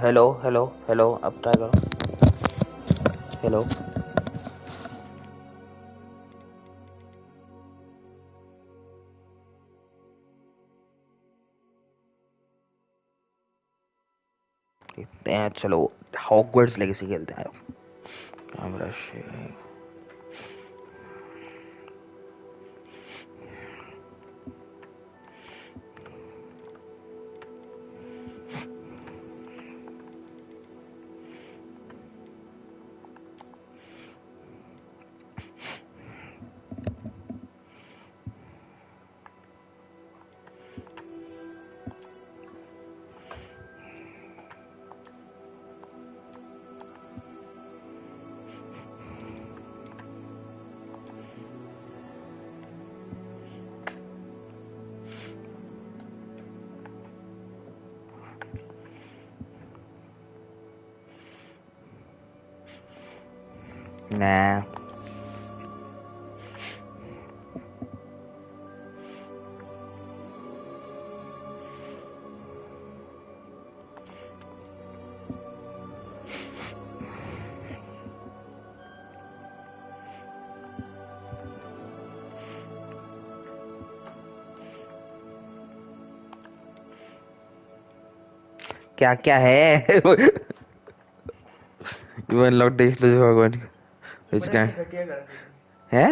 Hello hello hello, अब try करो। Hello. देखते हैं, चलो हॉगवर्ट्स लेगेसी खेलते हैं। Camera share. Nah. क्या क्या है? You unlocked the exclusive Hogwarts. Which grant है?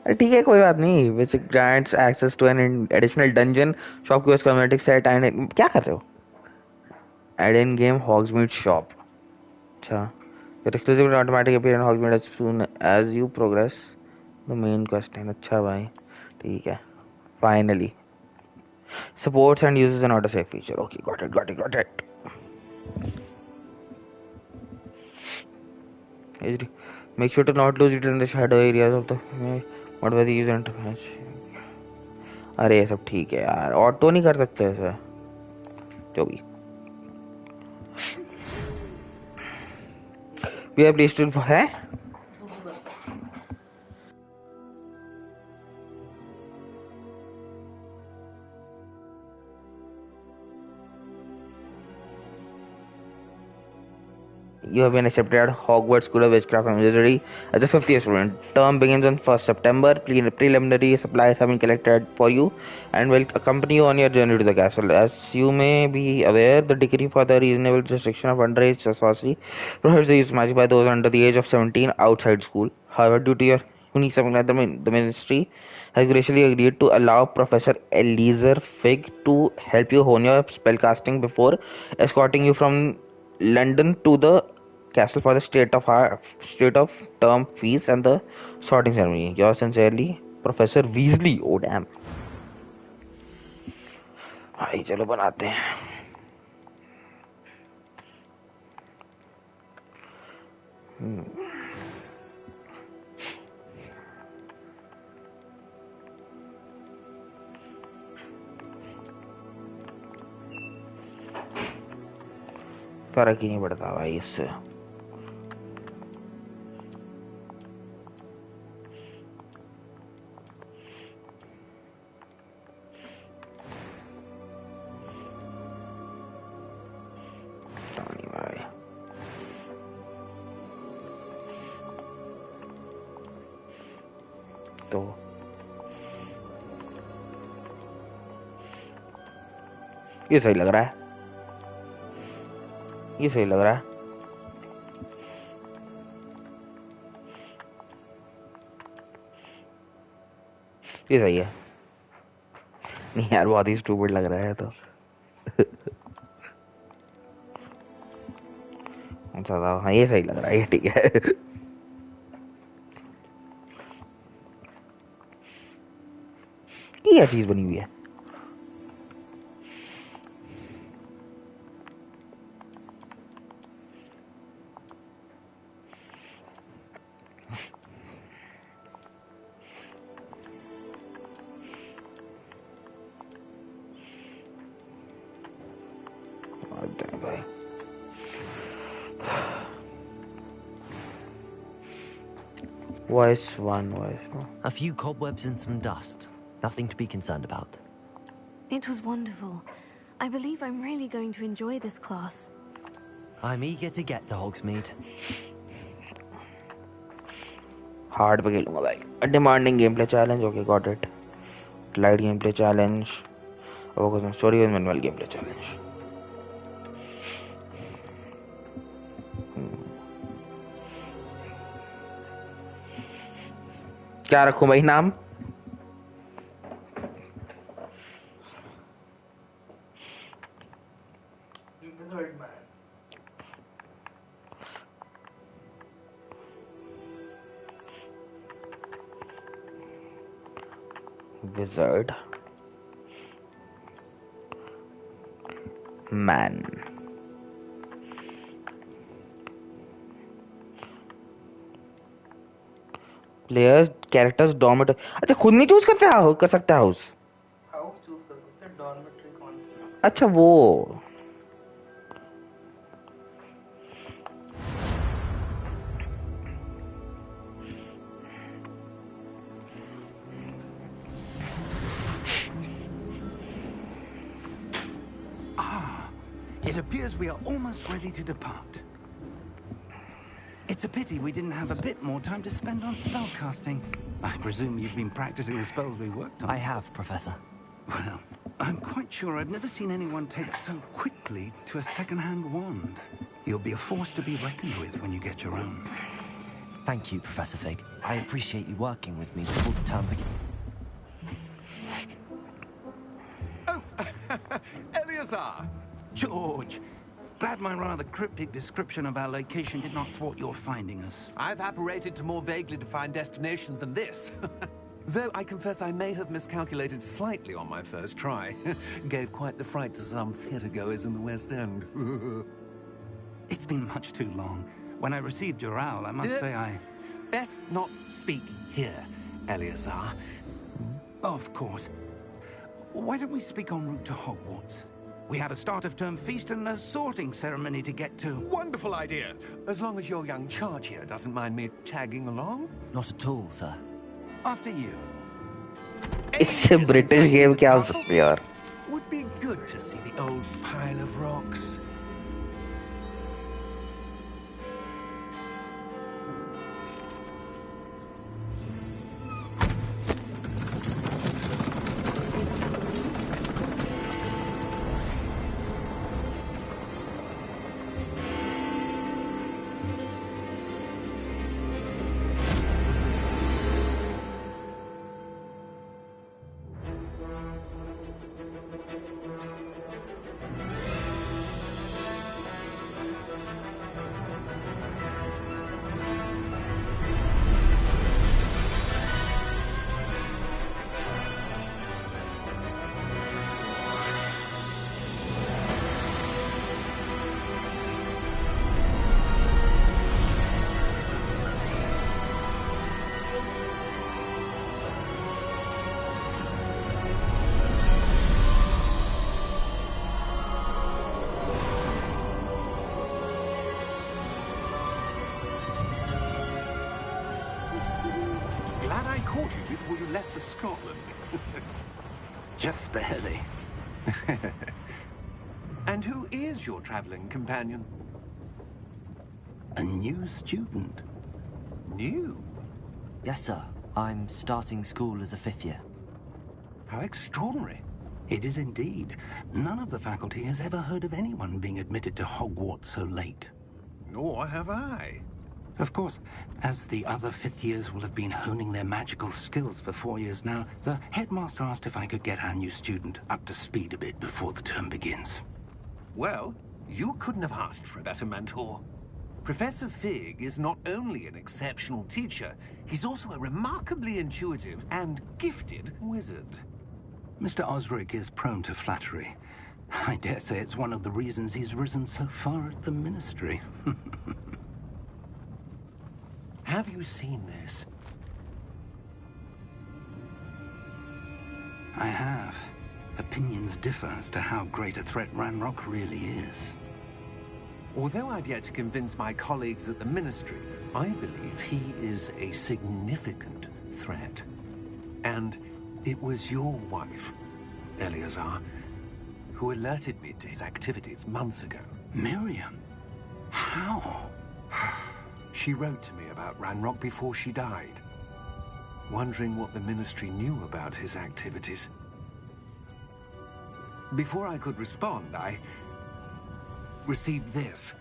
अरे ठीक है, कोई बात नहीं। Which grants access to an additional dungeon, shopkeeper's cosmetic set and क्या कर रहे हो? Add in game Hogsmeade shop. अच्छा। Your exclusive will automatically appear in Hogsmeade as soon as you progress the main quest line. अच्छा भाई, ठीक है। Finally. Supports and uses an autosave feature. Okay, got it. Make sure to not lose it in the shadow areas of the whatever the user interface. अरे ये सब ठीक है यार, ऑटो नहीं कर सकते ऐसा, जो भी। We are pleased to है। You have been accepted at Hogwarts School of Witchcraft and Wizardry as a 5th year student. Term begins on 1st September. Preliminary supplies have been collected for you and will accompany you on your journey to the castle. As you may be aware, the decree for the reasonable restriction of underage sorcery prohibits the use of magic by those under the age of 17 outside school. However, due to your unique subject, the ministry has graciously agreed to allow Professor Eliezer Fig to help you hone your spellcasting before escorting you from London to the castle for the state of term fees and the sorting ceremony. Yours sincerely, Professor Weasley. Oh damn. भाई चलो बनाते हैं। फर्क ही नहीं पड़ता भाई इससे। भाई तो ये सही लग रहा है, ये सही लग रहा है। ये सही है। नहीं यार, बहुत ही स्टूपिड लग रहा है तो। अच्छा था, हाँ ये सही लग रहा है, ये ठीक है। ये चीज बनी हुई है। Voice 1, voice 1. A few cobwebs and some dust. Nothing to be concerned about. It was wonderful. I believe I'm really going to enjoy this class. I'm eager to get to Hogsmeade. Hard पे खेलूंगा भाई. A demanding gameplay challenge. Okay, got it. Light gameplay challenge. Focus on story and manual gameplay challenge. क्या रखूं भाई नाम? Wizard man. Players characters dormitory. अच्छा खुद नहीं चूज करते कर सकते हाउस चूज कर सकते हैं. डॉर्मेटरी कौन सा? अच्छा वो It appears we are almost ready to depart. It's a pity we didn't have a bit more time to spend on spellcasting. I presume you've been practicing the spells we worked on. I have, Professor. Well, I'm quite sure I've never seen anyone take so quickly to a second-hand wand. You'll be a force to be reckoned with when you get your own. Thank you, Professor Fig. I appreciate you working with me before the term begins. Oh, Eleazar! George! Glad my rather cryptic description of our location did not thwart your finding us. I've apparated to more vaguely defined destinations than this. Though I confess I may have miscalculated slightly on my first try. Gave quite the fright to some theatre-goers in the West End. It's been much too long. When I received your owl, I must say I... Best not speak here, Eleazar. Of course. Why don't we speak en route to Hogwarts? We have a start-of-term feast and a sorting ceremony to get to. Wonderful idea! As long as your young charge here doesn't mind me tagging along. Not at all, sir. After you. इससे British game क्या हो सकती है यार? Would be good to see the old pile of rocks. Caught you before you left for Scotland. Just barely. And who is your traveling companion? A new student. New? Yes, sir. I'm starting school as a 5th year. How extraordinary. It is indeed. None of the faculty has ever heard of anyone being admitted to Hogwarts so late. Nor have I. Of course, as the other 5th years will have been honing their magical skills for 4 years now, the headmaster asked if I could get our new student up to speed a bit before the term begins. Well, you couldn't have asked for a better mentor. Professor Fig is not only an exceptional teacher, he's also a remarkably intuitive and gifted wizard. Mr. Osric is prone to flattery. I dare say it's one of the reasons he's risen so far at the Ministry. Have you seen this? I have. Opinions differ as to how great a threat Ranrock really is. Although I've yet to convince my colleagues at the Ministry, I believe he is a significant threat. And it was your wife, Eleazar, who alerted me to his activities months ago. Miriam? How? She wrote to me about Ranrock before she died, wondering what the Ministry knew about his activities. Before I could respond, I received this.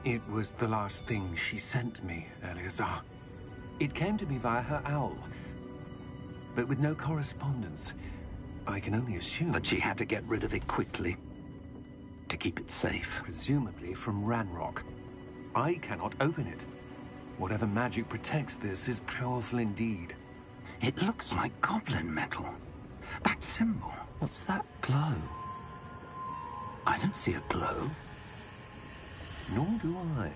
It was the last thing she sent me, Eleazar. It came to me via her owl, but with no correspondence. I can only assume That she had to get rid of it quickly to keep it safe. presumably from Ranrock. I cannot open it. Whatever magic protects this is powerful indeed. It looks like goblin metal. That symbol. What's that glow? I don't see a glow. Nor do I.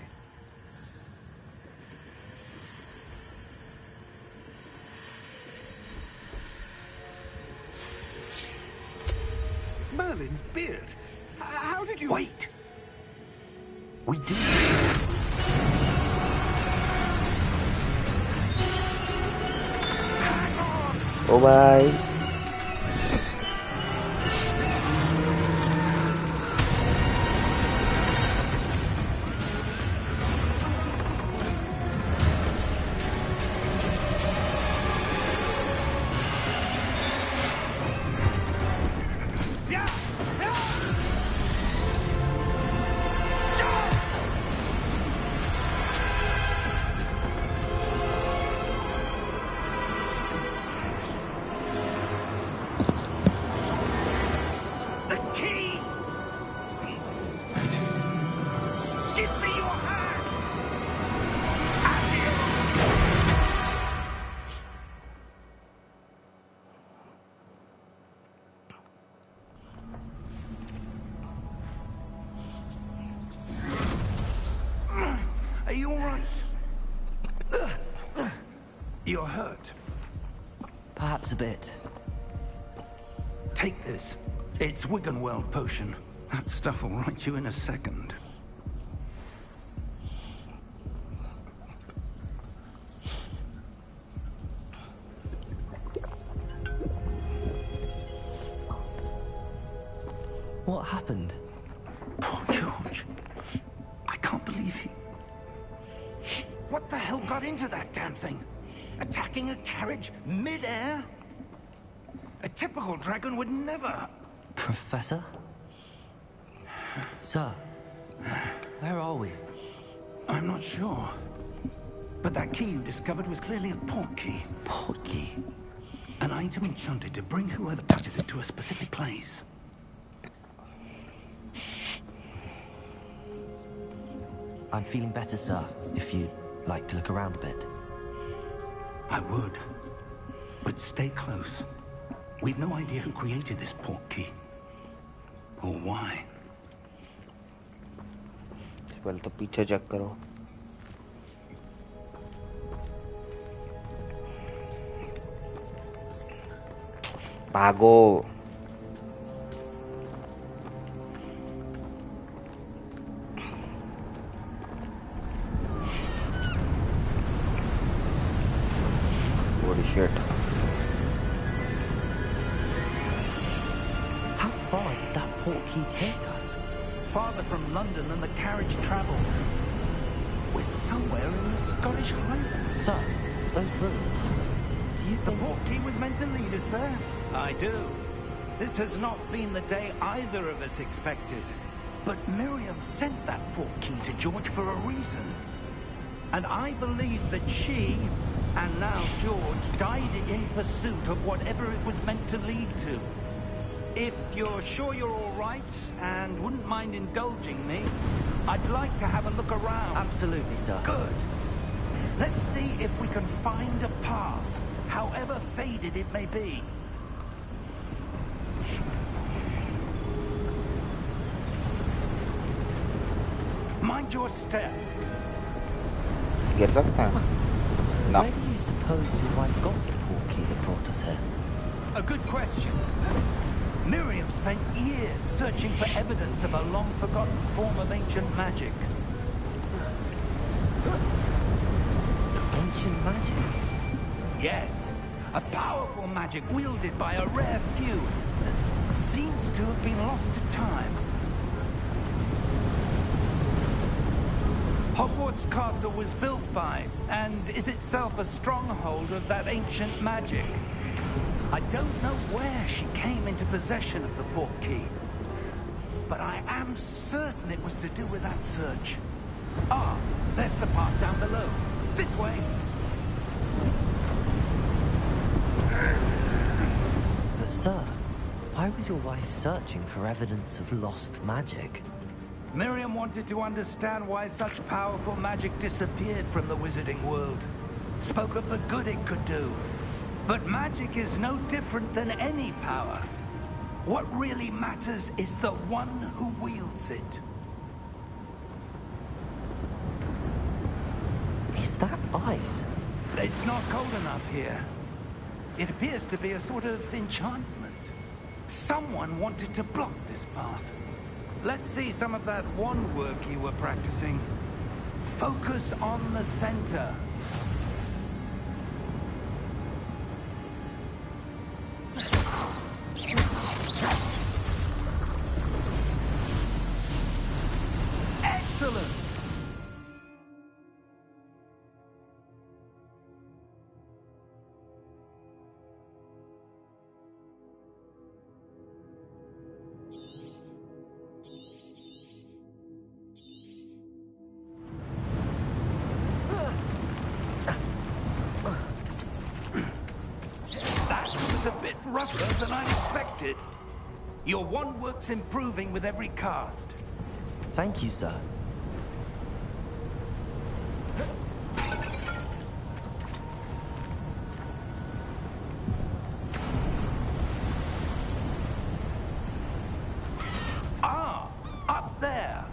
Merlin's beard. How did you... Wait! We do. Oh bye. The key! Give me your hand! Are you all right? You're hurt. Perhaps a bit. Take this. It's Wiggenweld potion. That stuff will right you in a second. What happened? Poor George. I can't believe he... What the hell got into that damn thing? Attacking a carriage mid-air? A typical dragon would never... Professor? Sir, where are we? I'm not sure. But that key you discovered was clearly a port key. Port key? An item enchanted to bring whoever touches it to a specific place. I'm feeling better, sir, if you'd like to look around a bit. I would. But stay close. We've no idea who created this port key. Or why. पहले तो पीछे check करो. भागो. Holy shit. How far did that port key take us? Farther from London than the carriage traveled. We're somewhere in the Scottish Highlands. Sir, those ruins. Do you The think... port key was meant to lead us there? I do. This has not been the day either of us expected. But Miriam sent that port key to George for a reason. And I believe that she, and now George, died in pursuit of whatever it was meant to lead to. If you're sure you're all right, and wouldn't mind indulging me, I'd like to have a look around. Absolutely, sir. Good. Let's see if we can find a path, however faded it may be. Mind your step. गिर सकते हैं? ना. Where do you suppose you might have got the port key that brought us here? A good question. Miriam spent years searching for evidence of a long-forgotten form of ancient magic. Ancient magic? Yes, a powerful magic wielded by a rare few. seems to have been lost to time. Hogwarts Castle was built by, and is itself a stronghold of that ancient magic. I don't know where she came into possession of the portkey, but I am certain it was to do with that search. Ah, there's the path down below. This way. But sir, why was your wife searching for evidence of lost magic? Miriam wanted to understand why such powerful magic disappeared from the wizarding world. Spoke of the good it could do. But magic is no different than any power. What really matters is the one who wields it. Is that ice? It's not cold enough here. It appears to be a sort of enchantment. Someone wanted to block this path. Let's see some of that wand work you were practicing. Focus on the center. Excellent! That was a bit rougher than I expected. Your wand work's improving with every cast. Thank you, sir. Ah, up there.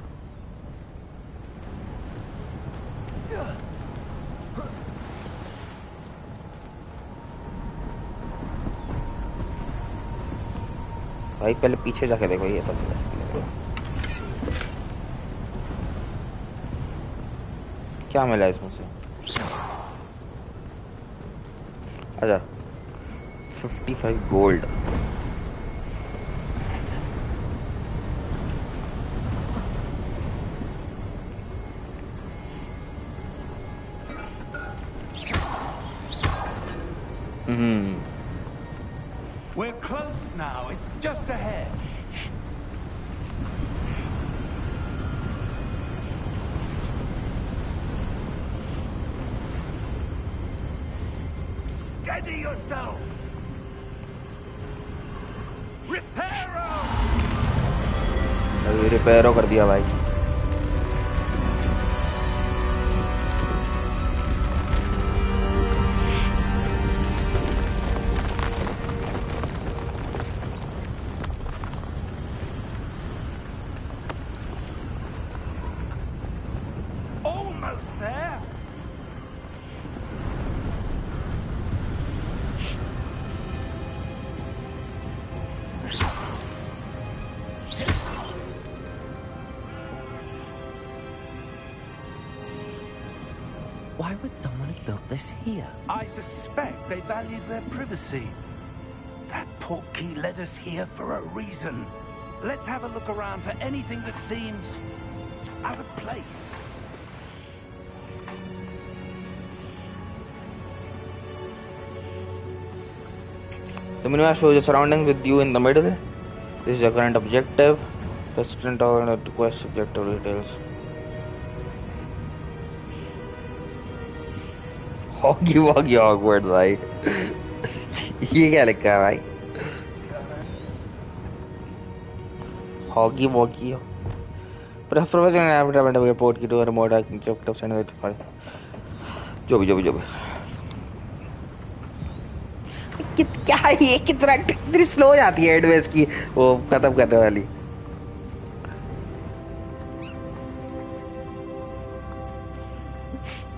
भाई पहले पीछे जाके देखो ये सब क्या मिला इसमें से अच्छा 55 gold We're close now. It's just ahead. Steady yourself. Reparo! अभी रिपेयर कर दिया भाई Almost there. Why would someone have built this here? I suspect they valued their privacy. That portkey led us here for a reason. Let's have a look around for anything that seems out of place. The minimap shows the surroundings with you in the middle. This is your current objective. President or quest objective details. Hockey walkie Hogwarts भाई ये क्या लिखा है भाई hockey walkie professional report की to remote objective send जो भी क्या ये कितनी स्लो हो जाती है एडवेस की वो खत्म करने वाली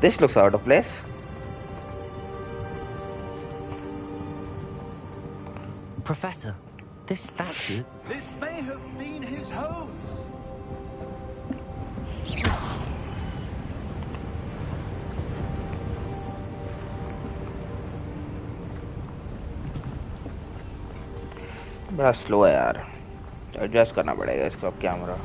This looks out of place. Professor, this statue... This may have been his home. बड़ा स्लो है यार एडजस्ट करना पड़ेगा इसको अब camera.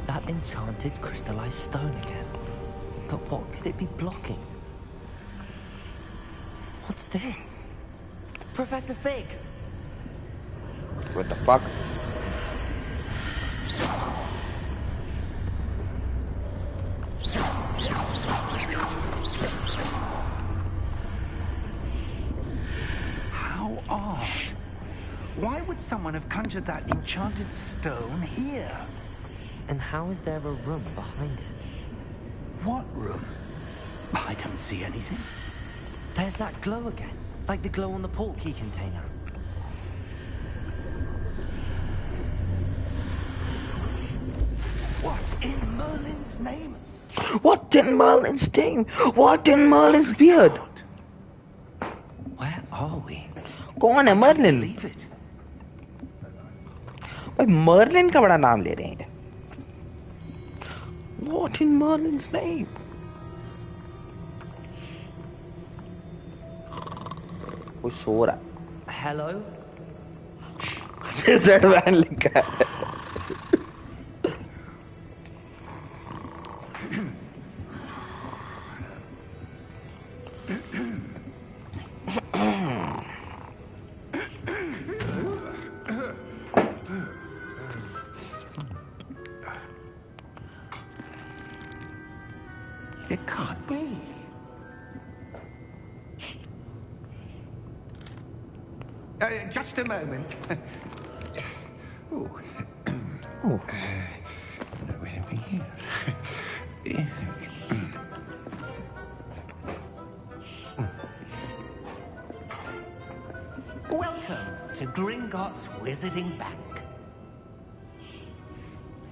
That enchanted crystallized stone again. But what could it be blocking? What's this? Professor Fig! What the fuck? How odd. Why would someone have conjured that enchanted stone here? And how is there a room behind it? What room? I don't see anything. There's that glow again, like the glow on the portkey container. What in Merlin's name? What in Merlin's name? What in Merlin's beard? Where are we? कौन है I don't Merlin? believe it. भाई Merlin का बड़ा नाम ले रहे हैं. What in Merlin's name? कोई सो रहा है. Hello? Desert van लिखा है. It can't be. Just a moment. Ooh. Oh. Welcome to Gringotts Wizarding Bank.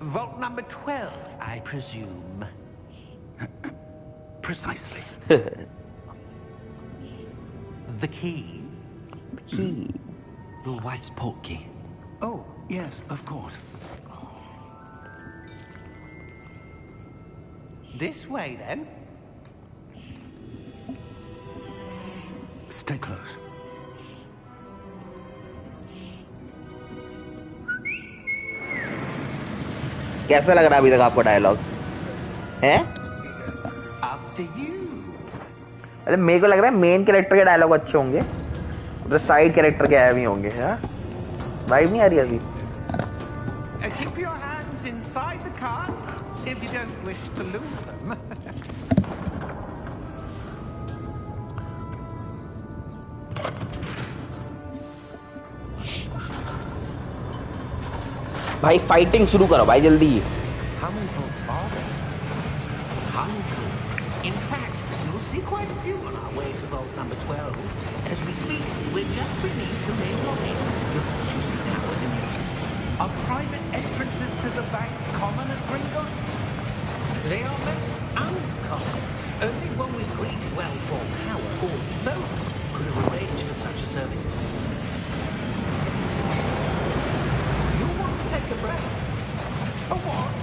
Vault number 12, I presume. Precisely. The key? Key. Your wife's portkey. Oh, yes, of course. This way, then. Stay close. कैसा लग रहा है अभी तक आपको dialogue? हैं? After you. अरे मेरे को लग रहा है मेन कैरेक्टर के डायलॉग अच्छे होंगे, तो साइड कैरेक्टर के आए भी होंगे. हाँ, वाइब नहीं आ रही अभी. Keep your hands inside the cart if you don't wish to lose them. भाई फाइटिंग शुरू करो भाई जल्दी. How many vaults are there? Hundreds. In fact, you'll see quite a few on our way to vault number 12. As we speak, we're just beneath the main lobby. The vaults you see now are the newest. Are private entrances to the bank common at Gringotts? They are most uncommon. Only one with great wealth or power, or both, could have arranged for such a service. You want to take a breath? A what?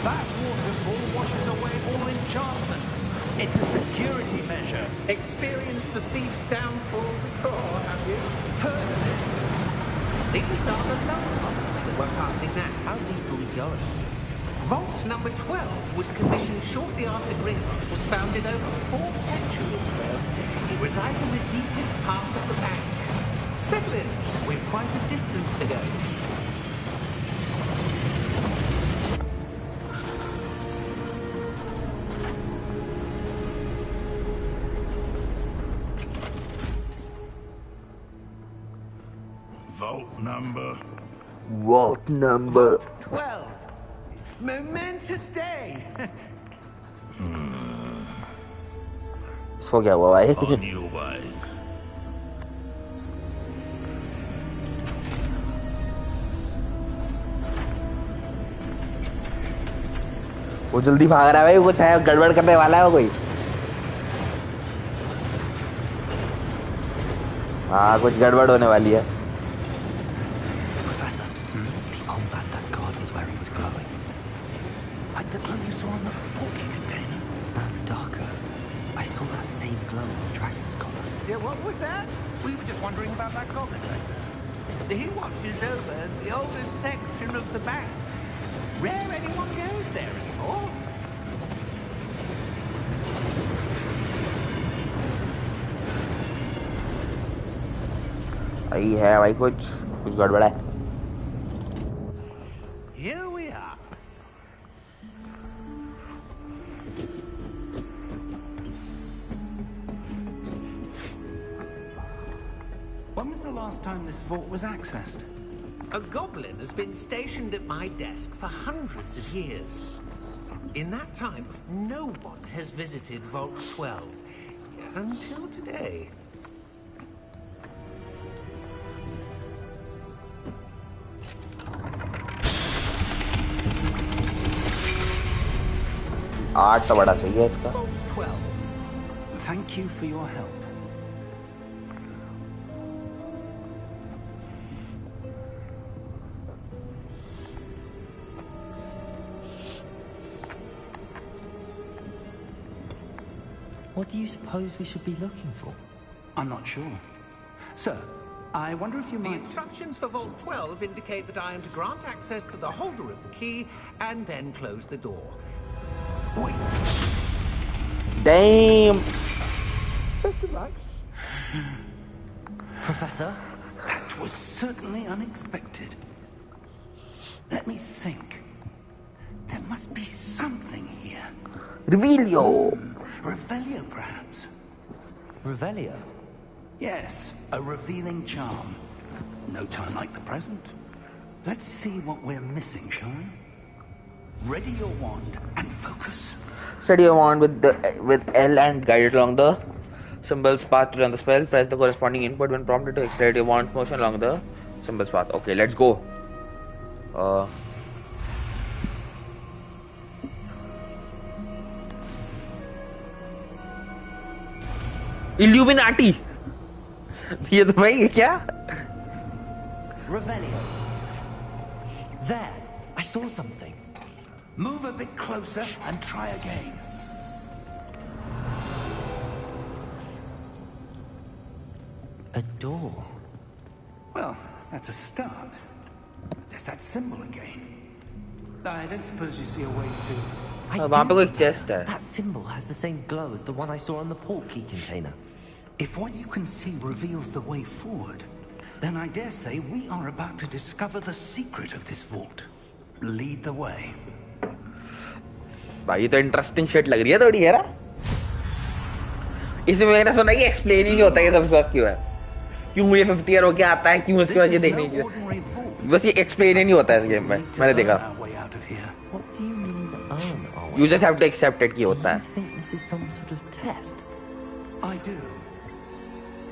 That waterfall washes away all enchantments. It's a security measure. Experienced the thief's downfall before, have you? Heard of it? These are the low vaults that we're passing now. How deep are we going? Vault number 12 was commissioned shortly after Gringotts was founded over 4 centuries ago. It resides in the deepest part of the bank. Settle in. We've quite a distance to go. Vault number. Vault number. 12. Momentous day. सो क्या हुआ भाई? On your way. वो जल्दी भाग रहा है भाई, कुछ है गड़बड़ करने वाला है वो कोई. हाँ कुछ गड़बड़ होने वाली है. Professor, the armband that guard was wearing was glowing. Like the glow you saw on the portkey container. No, darker. I I saw that same glow on the dragon's collar. Yeah, what was that? We were just wondering about that goblin back there. He watches over the oldest section of the bank. Rare anyone goes there anymore. भाई है भाई कुछ गड़बड़ है. Here we are. When was the last time this vault was accessed? A goblin has been stationed at my desk for hundreds of years. In that time, no one has visited Vault 12. Until today. Art तो बड़ा सही है इसका. Vault 12. Thank you for your help. What do you suppose we should be looking for? I'm not sure. Sir, I wonder if you The might... instructions for Vault 12 indicate that I am to grant access to the holder of the key and then close the door. Wait. Damn. Professor? That was certainly unexpected. Let me think. There must be something here. Revelio. Revelio, perhaps? Revelio? Yes, a revealing charm. No time like the present. Let's see what we're missing, shall we? Ready your wand and focus. Steady your wand with L and guide it along the symbol's path to run the spell. Press the corresponding input when prompted to accelerate your wand's motion along the symbol's path. Okay, let's go. Illuminati. ये तो भाई क्या? Revelio. There, I saw something. Move a bit closer and try again. A door. Well, that's a start. There's that symbol again. I don't suppose you see a way to... वहाँ पे कोई chest है. That symbol has the same glow as the one I saw on the port key container. If what you can see reveals the way forward, then I dare say we are about to discover the secret of this vault. Lead the way. भाई ये तो interesting shit लग रही है थोड़ी, है ना? इसमें मैंने सुना कि एक्सप्लेन ही नहीं होता ये सब बस क्यों है, क्यों मुझे 50 ईयर होके आता है, क्यों उसके बाद ये देखनी चाहिए, बस ये एक्सप्लेन ही नहीं होता इस गेम में. मैंने देखा. What do you mean earn our way? You just have to accept it कि होता Do है. you think this is some sort of test? I do.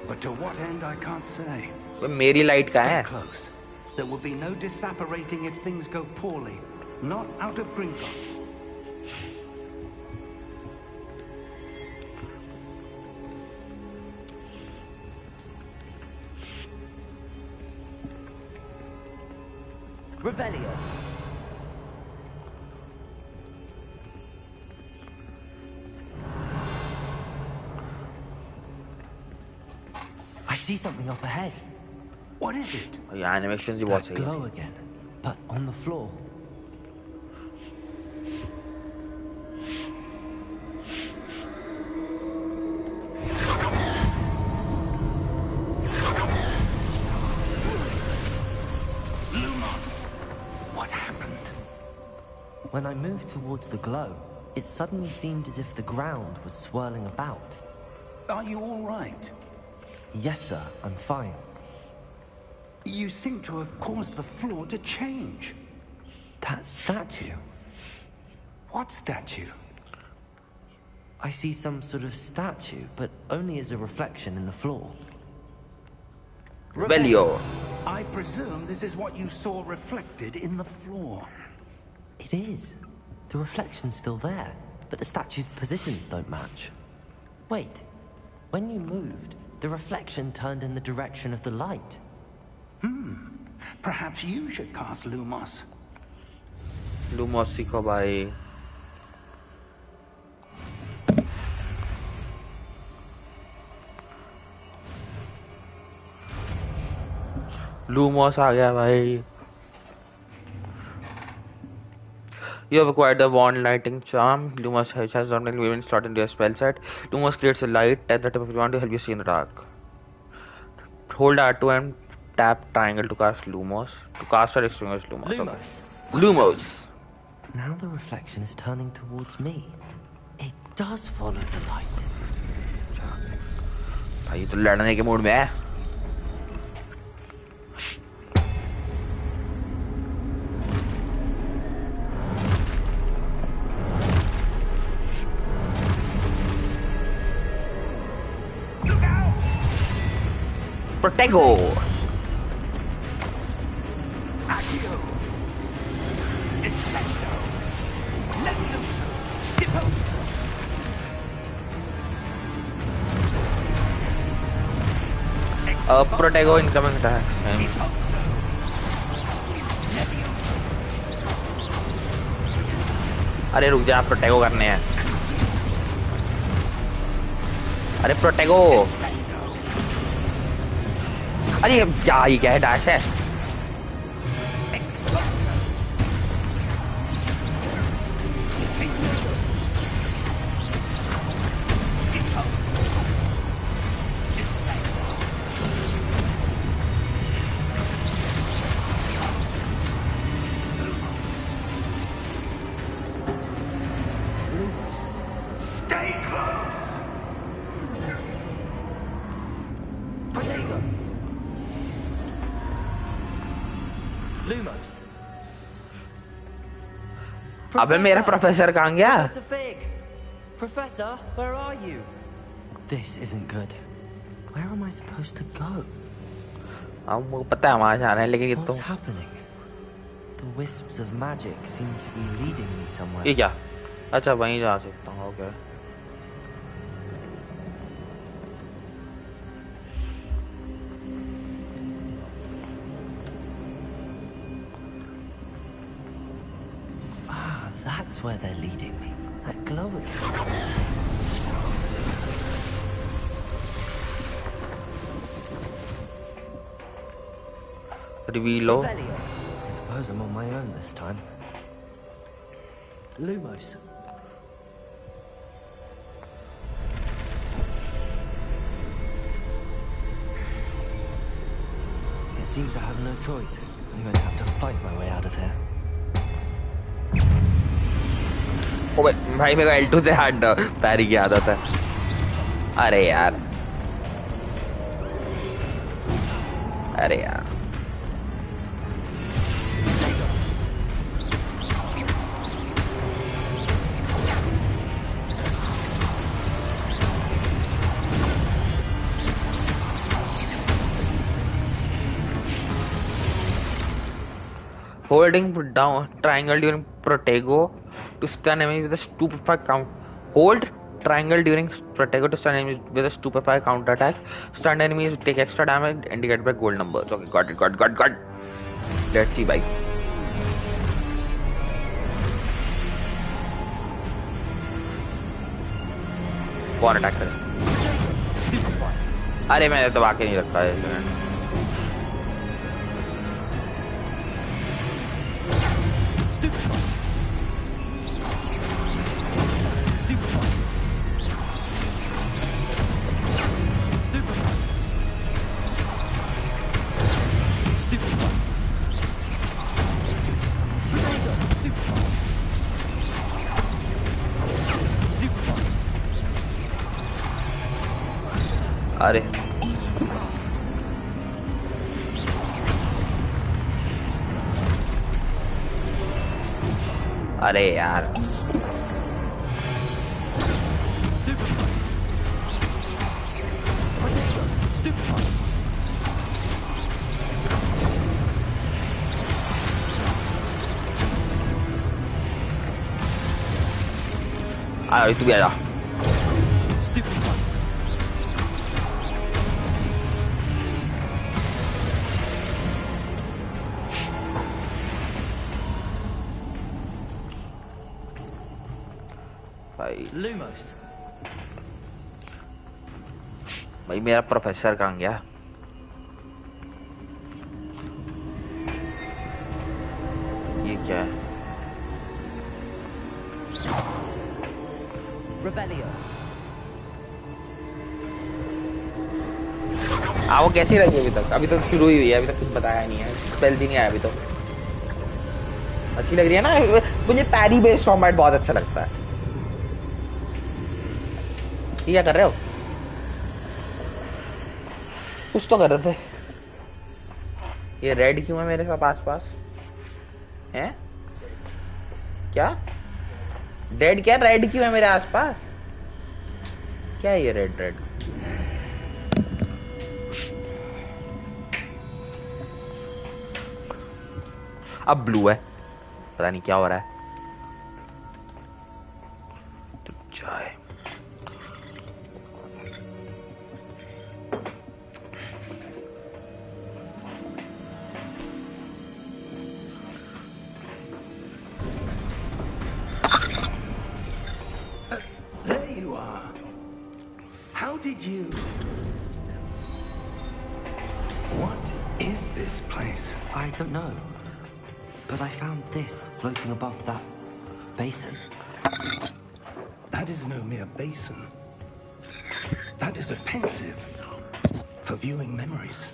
But to what end I can't say. वो मेरी light का Stay है. close. There will be no disapparating if things go poorly. Not out of Gringotts. Revelio. I see something up ahead. What is it? ये animation ही बहुत That सही है. glow again, but on the floor. What happened? When I moved towards the glow, it suddenly seemed as if the ground was swirling about. Are you all right? Yes, sir, I'm fine. You seem to have caused the floor to change. That statue. What statue? I see some sort of statue, but only as a reflection in the floor. Revelio. I presume this is what you saw reflected in the floor. It is. The reflection's still there, but the statue's positions don't match. Wait. When you moved, the reflection turned in the direction of the light. Perhaps you should cast Lumos. Lumos सीखो भाई. Lumos आ गया भाई. You have acquired the wand lighting charm. Lumos has automatically been installed into your spell set. Lumos creates a light at the tip of your wand to help you see in the dark. Hold R2 and tap triangle to cast Lumos. To cast or extinguish Lumos. Lumos. Okay. Lumos. Now the reflection is turning towards me. It does follow the light. भाई तो लड़ने के mood में है. Protego. Accio. Descendo. Levioso. Deposo. Protego incoming attack. Deposo. Levioso. अरे रुक जा, प्रोटेगो करने हैं. अरे प्रोटेगो. अरे क्या ये क्या है? डैश है. Stay close. Lumos. अबे मेरा प्रोफेसर कहाँ गया? Professor Fig. Professor, where are you? This isn't good. Where am I supposed to go? मुझे पता है वहाँ जाना है, लेकिन ये तो What's happening? The wisps of magic seem to be leading me somewhere. ये क्या? अच्छा वहीं जा सकता हूँ. Okay. That's where they're leading me. That glow again. Revelo. I suppose I'm on my own this time. Lumos. It seems I have no choice. I'm going to have to fight my way out of here. ओए भाई मेरे को L2 से hard पैरी की आदत है. अरे यार. अरे यार. Holding down triangle during Protego to stun enemies with a stupefy count. Hold triangle during Protego to stun enemies with a stupefy counter attack. Stunned enemies take extra damage indicated by gold numbers. Okay, got it. Let's see, bye. कौन attack करे? अरे मैंने तो वाकई नहीं रखा है. अरे अरे यार तू भी आ जा. Lumos. भाई मेरा प्रोफेसर कहाँ गया? Revelio. वो कैसी लगी अभी तक शुरू ही हुई है, अभी तक कुछ बताया नहीं है, स्पेल भी नहीं आया अभी तो। अच्छी लग रही है ना, मुझे पैरी बेस्ड कॉम्बैट बहुत अच्छा लगता है। क्या कर रहे हो? कुछ तो कर रहे थे। ये रेड क्यों है मेरे साथ आसपास? हैं? क्या? डेड क्या? रेड क्यों है मेरे आसपास? क्या है ये रेड रेड? अब ब्लू है, पता नहीं क्या हो रहा है। तो चाय There you are. How did you... What is this place? I don't know. But I found this floating above that basin. That is no mere basin. That is a pensive for viewing memories.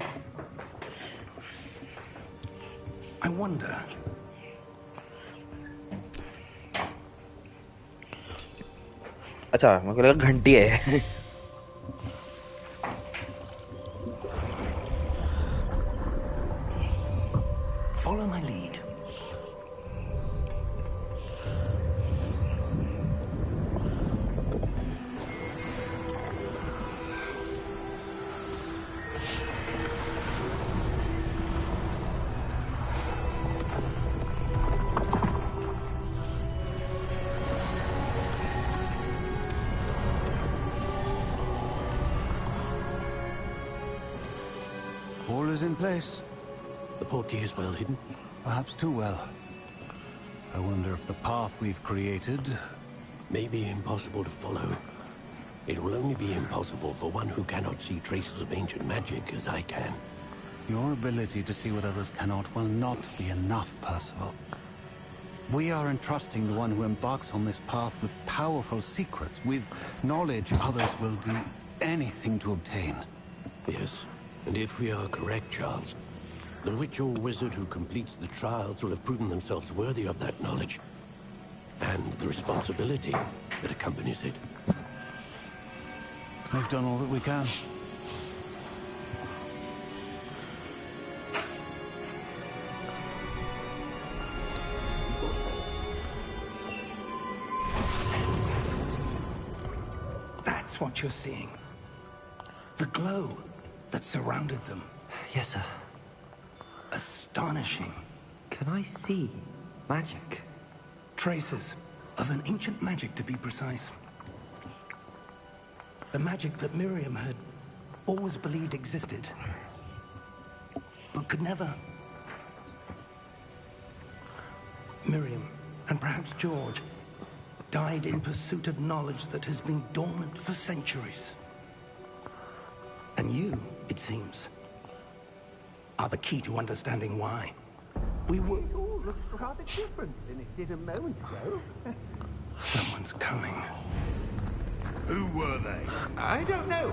I wonder... अच्छा, मुझे लगा घंटी है। Follow my lead. All is in place. The portkey is well hidden. Perhaps too well. I wonder if the path we've created... May be impossible to follow. It will only be impossible for one who cannot see traces of ancient magic as I can. Your ability to see what others cannot will not be enough, Percival. We are entrusting the one who embarks on this path with powerful secrets, with knowledge others will do anything to obtain. Yes, and if we are correct, Charles, the witch or wizard who completes the trials will have proven themselves worthy of that knowledge, and the responsibility that accompanies it. We've done all that we can. That's what you're seeing. The glow that surrounded them. Yes, sir. Astonishing. Can I see magic? Traces of an ancient magic, to be precise. The magic that Miriam had always believed existed, but could never. Miriam, and perhaps George, died in pursuit of knowledge that has been dormant for centuries. And you, it seems, are the key to understanding why. We were... It all looks rather different than it did a moment ago. Someone's coming. Who were they? I don't know.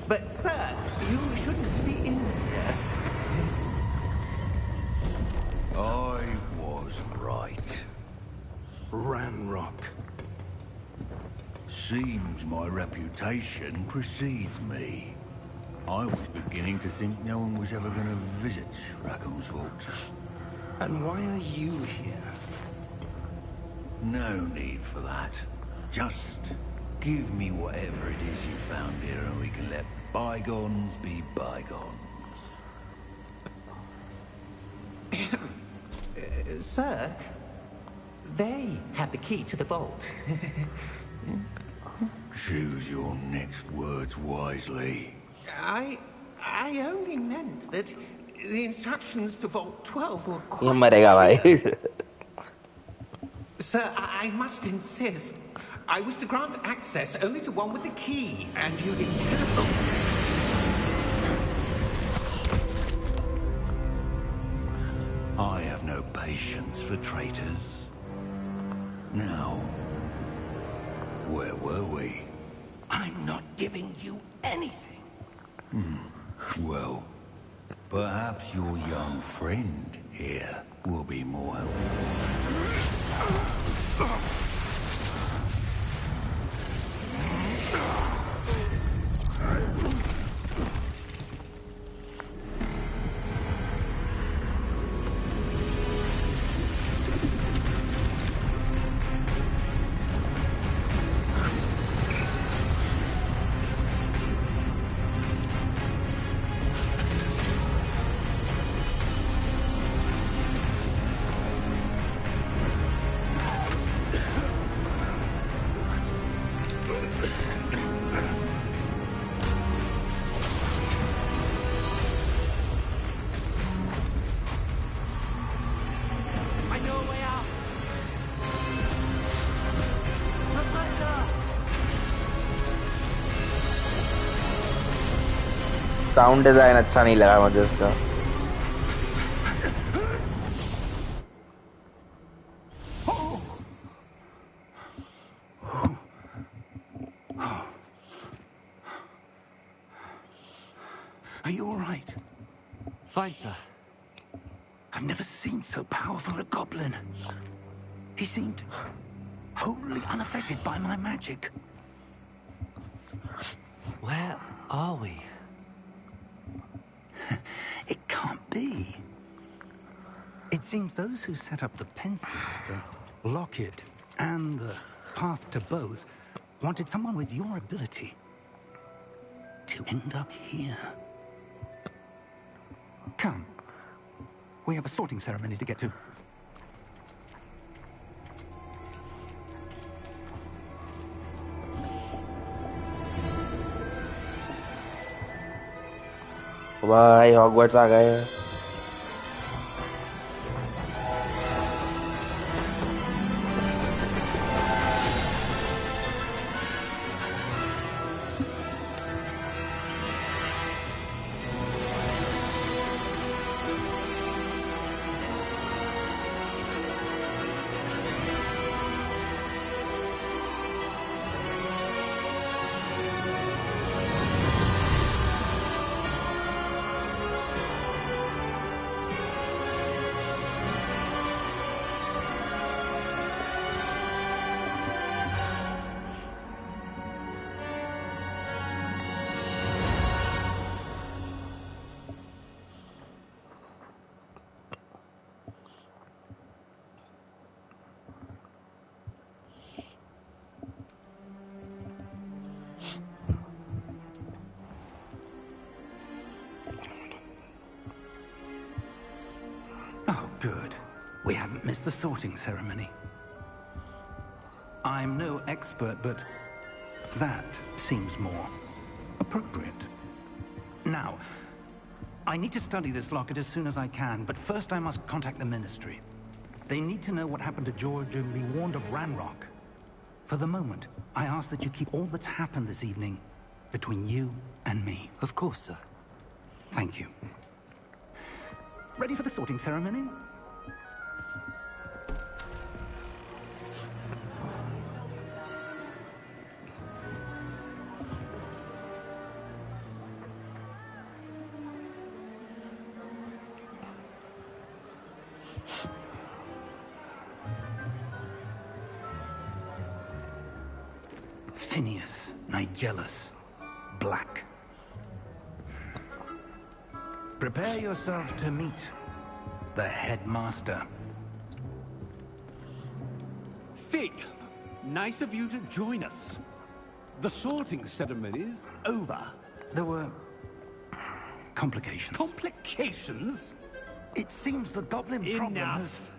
But, sir, you shouldn't be in here. I was right. Ranrock. Seems my reputation precedes me. I was beginning to think no one was ever going to visit Rackham's Vault. And why are you here? No need for that. Just give me whatever it is you found here and we can let bygones be bygones. Sir, they have the key to the vault. Choose your next words wisely. I only meant that the instructions to Vault 12 were ये quite मरेगा भाई। clear. Sir, I must insist. I was to grant access only to one with the key, and you didn't have it. I have no patience for traitors. Now, Where were we? I'm not giving you anything. Well, perhaps your young friend here will be more helpful. Sound design अच्छा नहीं लगा मुझे उसका. Are you all right? Fine, sir. I've never seen so powerful a goblin. He seemed wholly unaffected by my magic. Where are we? It can't be. It seems those who set up the pensive, the locket, and the path to both wanted someone with your ability to end up here. Come. We have a sorting ceremony to get to. भाई Hogwarts आ गए. Oh, good. We haven't missed the sorting ceremony. I'm no expert, but that seems more appropriate. Now, I need to study this locket as soon as I can, but first I must contact the Ministry. They need to know what happened to George and be warned of Ranrock. For the moment, I ask that you keep all that's happened this evening between you and me. Of course, sir. Thank you. Ready for the sorting ceremony? Phineas, Nigellus, Black. Prepare yourself to meet the headmaster. Fig, nice of you to join us. The sorting ceremony's over. There were complications. Complications? It seems the goblin problem has... Enough.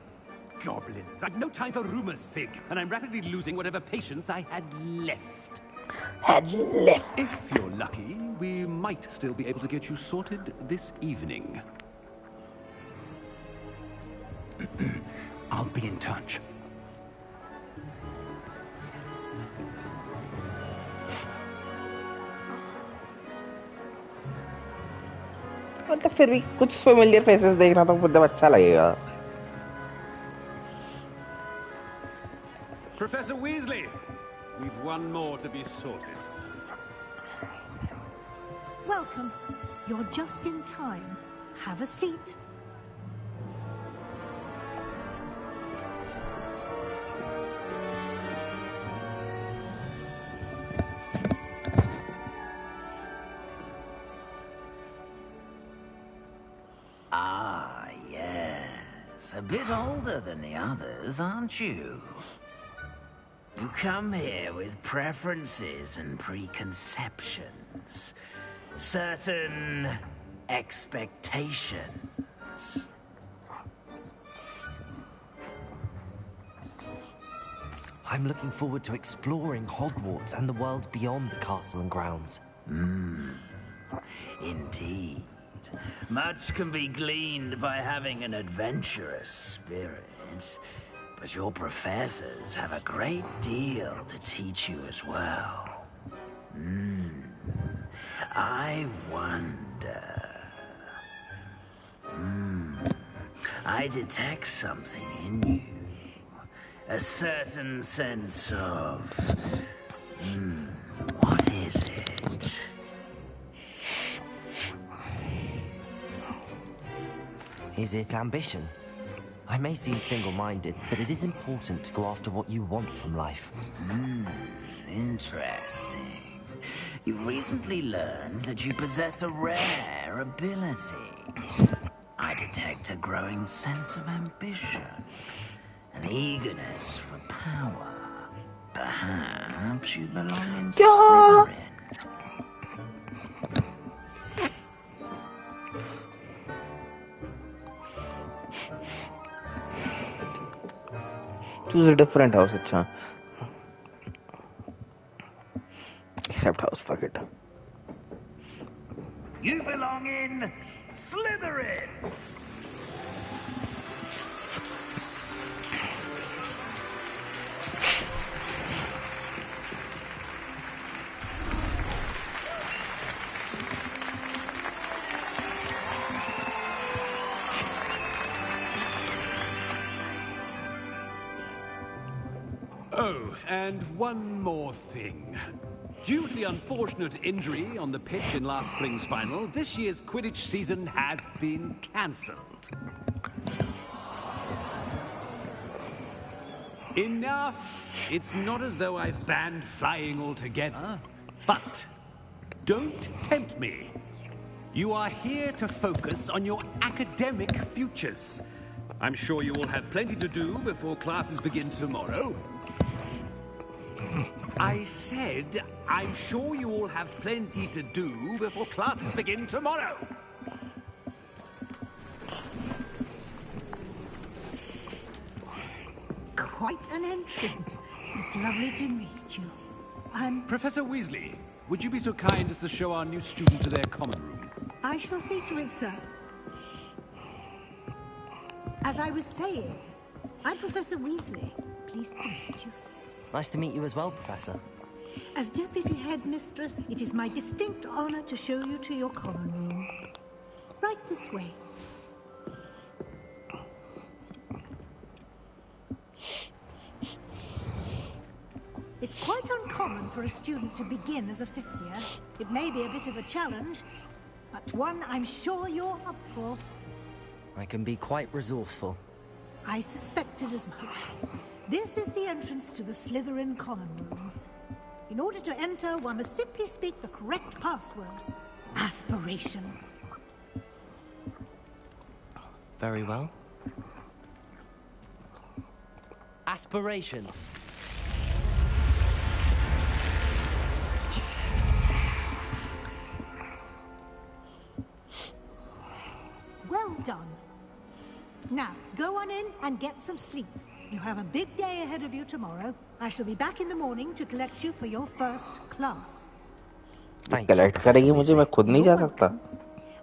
Goblins. I've no time for rumors, Fig, and I'm rapidly losing whatever patience I had left. If you're lucky, we might still be able to get you sorted this evening. I'll be in touch. मतलब फिर भी कुछ familiar faces देखना तो मतलब अच्छा लगेगा. Professor Weasley, We've one more to be sorted. Welcome. You're just in time. Have a seat. Ah, yes. A bit older than the others, aren't you? You come here with preferences and preconceptions. Certain expectations. I'm looking forward to exploring Hogwarts and the world beyond the castle and grounds. Indeed. Much can be gleaned by having an adventurous spirit, but your professors have a great deal to teach you as well. I wonder... I detect something in you. A certain sense of... what is it? Is it ambition? I may seem single-minded, but it is important to go after what you want from life. Interesting. You've recently learned that you possess a rare ability. I detect a growing sense of ambition, an eagerness for power. Perhaps you belong in Slytherin. Choose a different house, अच्छा. Except house, fuck it. You belong in Slytherin! Oh, and one more thing. Due to the unfortunate injury on the pitch in last spring's final, this year's Quidditch season has been cancelled. Enough! It's not as though I've banned flying altogether, but don't tempt me. You are here to focus on your academic futures. I'm sure you will have plenty to do before classes begin tomorrow. I said, I'm sure you all have plenty to do before classes begin tomorrow. Quite an entrance. It's lovely to meet you. Professor Weasley, would you be so kind as to show our new student to their common room? I shall see to it, sir. As I was saying, I'm Professor Weasley. Pleased to meet you. Nice to meet you as well, Professor. As Deputy Headmistress, it is my distinct honor to show you to your common room. Right this way. It's quite uncommon for a student to begin as a fifth year. It may be a bit of a challenge, but one I'm sure you're up for. I can be quite resourceful. I suspected as much. This is the entrance to the Slytherin common room. In order to enter, one must simply speak the correct password. Aspiration. Very well. Aspiration. Well done. Now, go on in and get some sleep. You have a big day ahead of you tomorrow. I shall be back in the morning to collect you for your first class. Thank you, collect Professor करेगी मुझे, मैं Weasley. खुद नहीं जा You're सकता. welcome.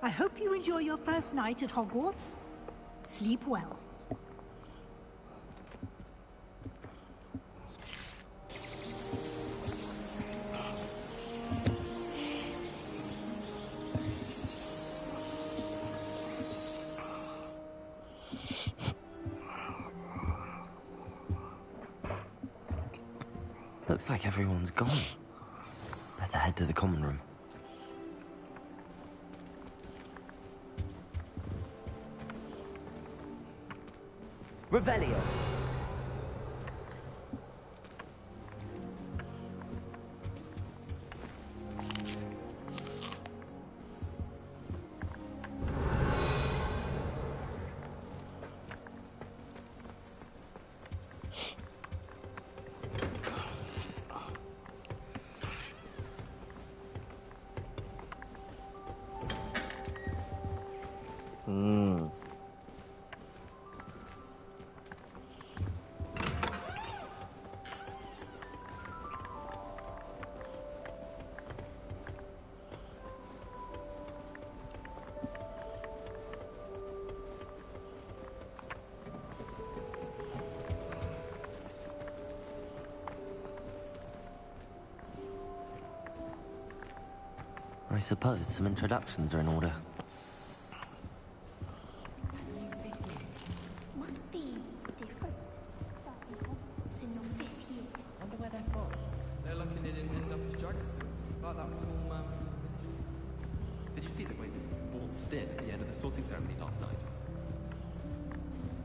I hope you enjoy your first night at Hogwarts. Sleep well. Looks like everyone's gone. Better head to the common room. Revelio. I suppose some introductions are in order. Must be different. It's in your 5th year. Wonder where they're from. They're lucky they didn't end up as dragon food. Like that cool Did you see the way they bought Stid at the end of the sorting ceremony last night?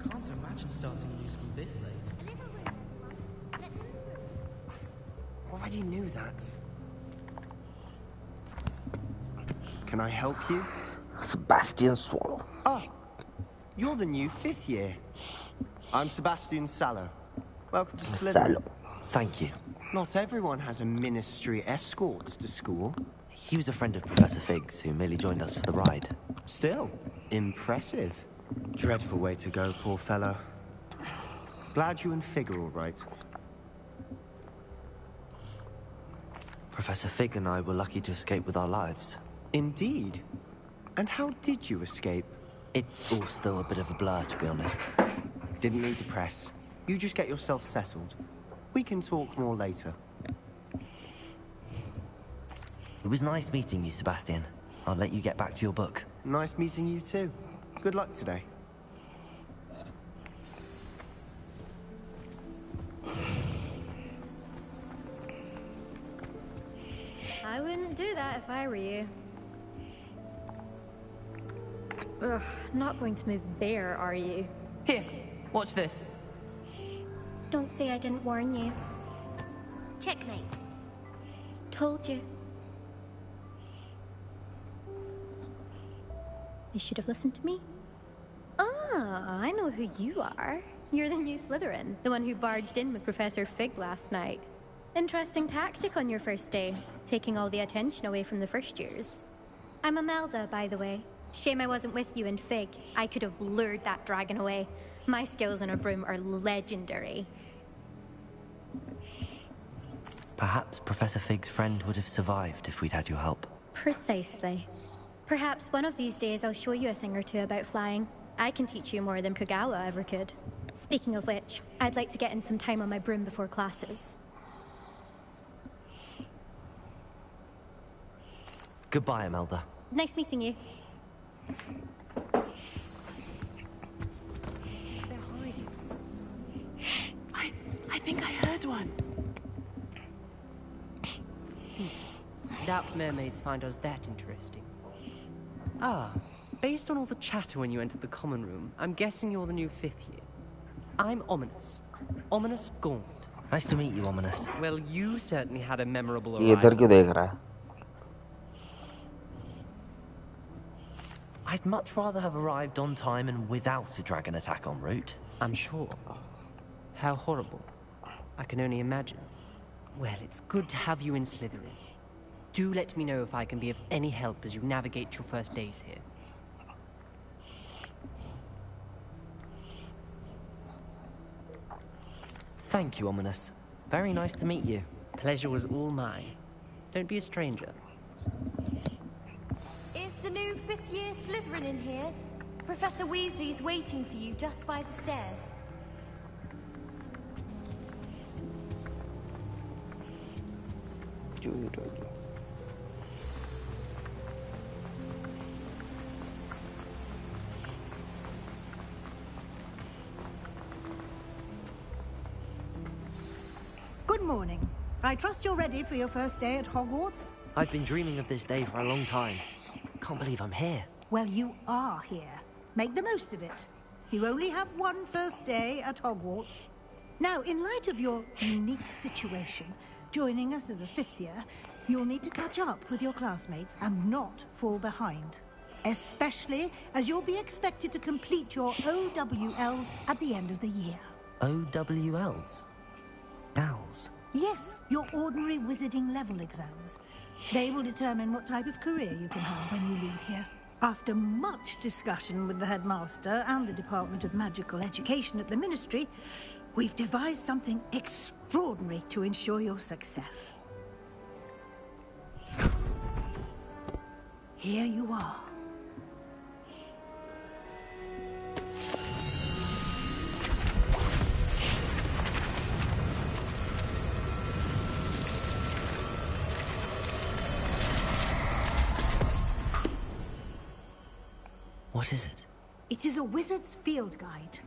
Can't imagine starting a new school this late. Already knew that. Can I help you? Sebastian Swallow. Oh, you're the new 5th year. I'm Sebastian Sallow. Welcome to Slytherin. Thank you. Not everyone has a ministry escort to school. He was a friend of Professor Fig's, who merely joined us for the ride. Still, impressive. Dreadful way to go, poor fellow. Glad you and Fig are all right. Professor Fig and I were lucky to escape with our lives. Indeed. And how did you escape? It's all still a bit of a blur, to be honest. Didn't mean to press. You just get yourself settled. We can talk more later. It was nice meeting you, Sebastian. I'll let you get back to your book. Nice meeting you too. Good luck today. I wouldn't do that if I were you. Ugh, not going to move there, are you? Here, watch this. Don't say I didn't warn you. Checkmate. Told you. You should have listened to me. Ah, I know who you are. You're the new Slytherin, the one who barged in with Professor Fig last night. Interesting tactic on your first day, taking all the attention away from the first years. I'm Imelda, by the way. Shame I wasn't with you in Fig. I could have lured that dragon away. My skills on a broom are legendary. Perhaps Professor Fig's friend would have survived if we'd had your help. Precisely. Perhaps one of these days I'll show you a thing or two about flying. I can teach you more than Kogawa ever could. Speaking of which, I'd like to get in some time on my broom before classes. Goodbye, Imelda. Nice meeting you. They're hiding from us. I think I heard one. Doubt mermaids find us that interesting. Ah, based on all the chatter when you entered the common room, I'm guessing you're the new 5th year. I'm Ominous. Ominous Gaunt. Nice to meet you, Ominous. Well, you certainly had a memorable ये इधर arrival. क्यों देख रहा है? I'd much rather have arrived on time and without a dragon attack en route. I'm sure. How horrible. I can only imagine. Well, it's good to have you in Slytherin. Do let me know if I can be of any help as you navigate your first days here. Thank you, Ominous. Very nice to meet you. Pleasure was all mine. Don't be a stranger. Is the new 5th year Slytherin in here? Professor Weasley's waiting for you just by the stairs. Good morning. I trust you're ready for your first day at Hogwarts? I've been dreaming of this day for a long time. Can't believe I'm here. Well, you are here. Make the most of it. You only have one first day at Hogwarts. Now, in light of your unique situation, joining us as a fifth year, you'll need to catch up with your classmates and not fall behind. Especially as you'll be expected to complete your OWLs at the end of the year. OWLs? Owls? Yes, your ordinary wizarding level exams. They will determine what type of career you can have when you leave here. After much discussion with the headmaster and the Department of Magical Education at the Ministry, we've devised something extraordinary to ensure your success. Here you are. What is it? It is a wizard's field guide.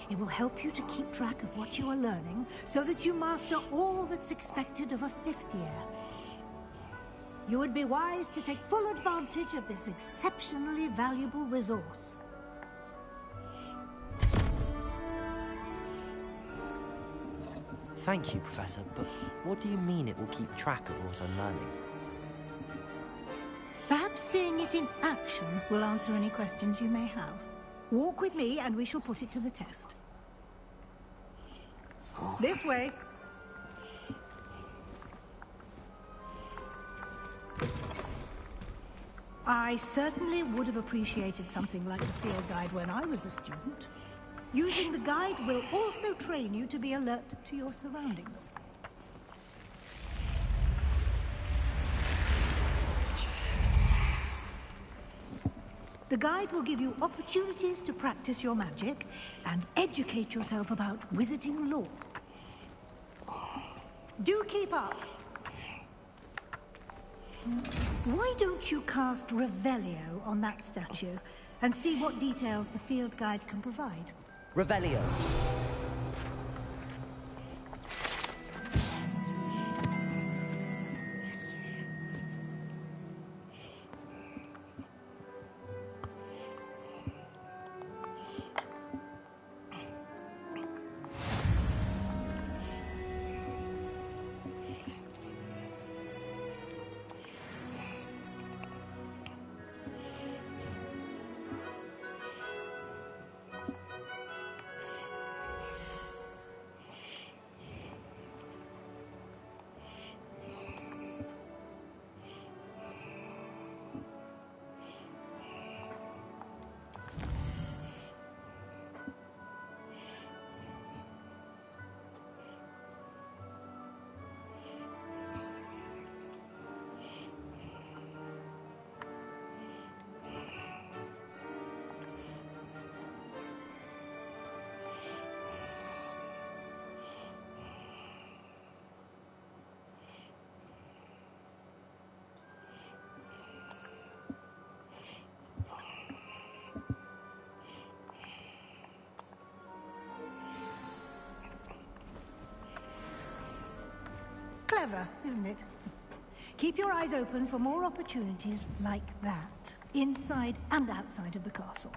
It will help you to keep track of what you are learning so that you master all that's expected of a fifth year. You would be wise to take full advantage of this exceptionally valuable resource. Thank you, Professor, but what do you mean it will keep track of what I'm learning? Perhaps seeing it in action will answer any questions you may have. Walk with me and we shall put it to the test. This way. I certainly would have appreciated something like the field guide when I was a student. Using the guide will also train you to be alert to your surroundings. The guide will give you opportunities to practice your magic and educate yourself about wizarding lore. Do keep up! Why don't you cast Revelio on that statue and see what details the field guide can provide? Revelio. Clever, isn't it? Keep your eyes open for more opportunities like that, inside and outside of the castle.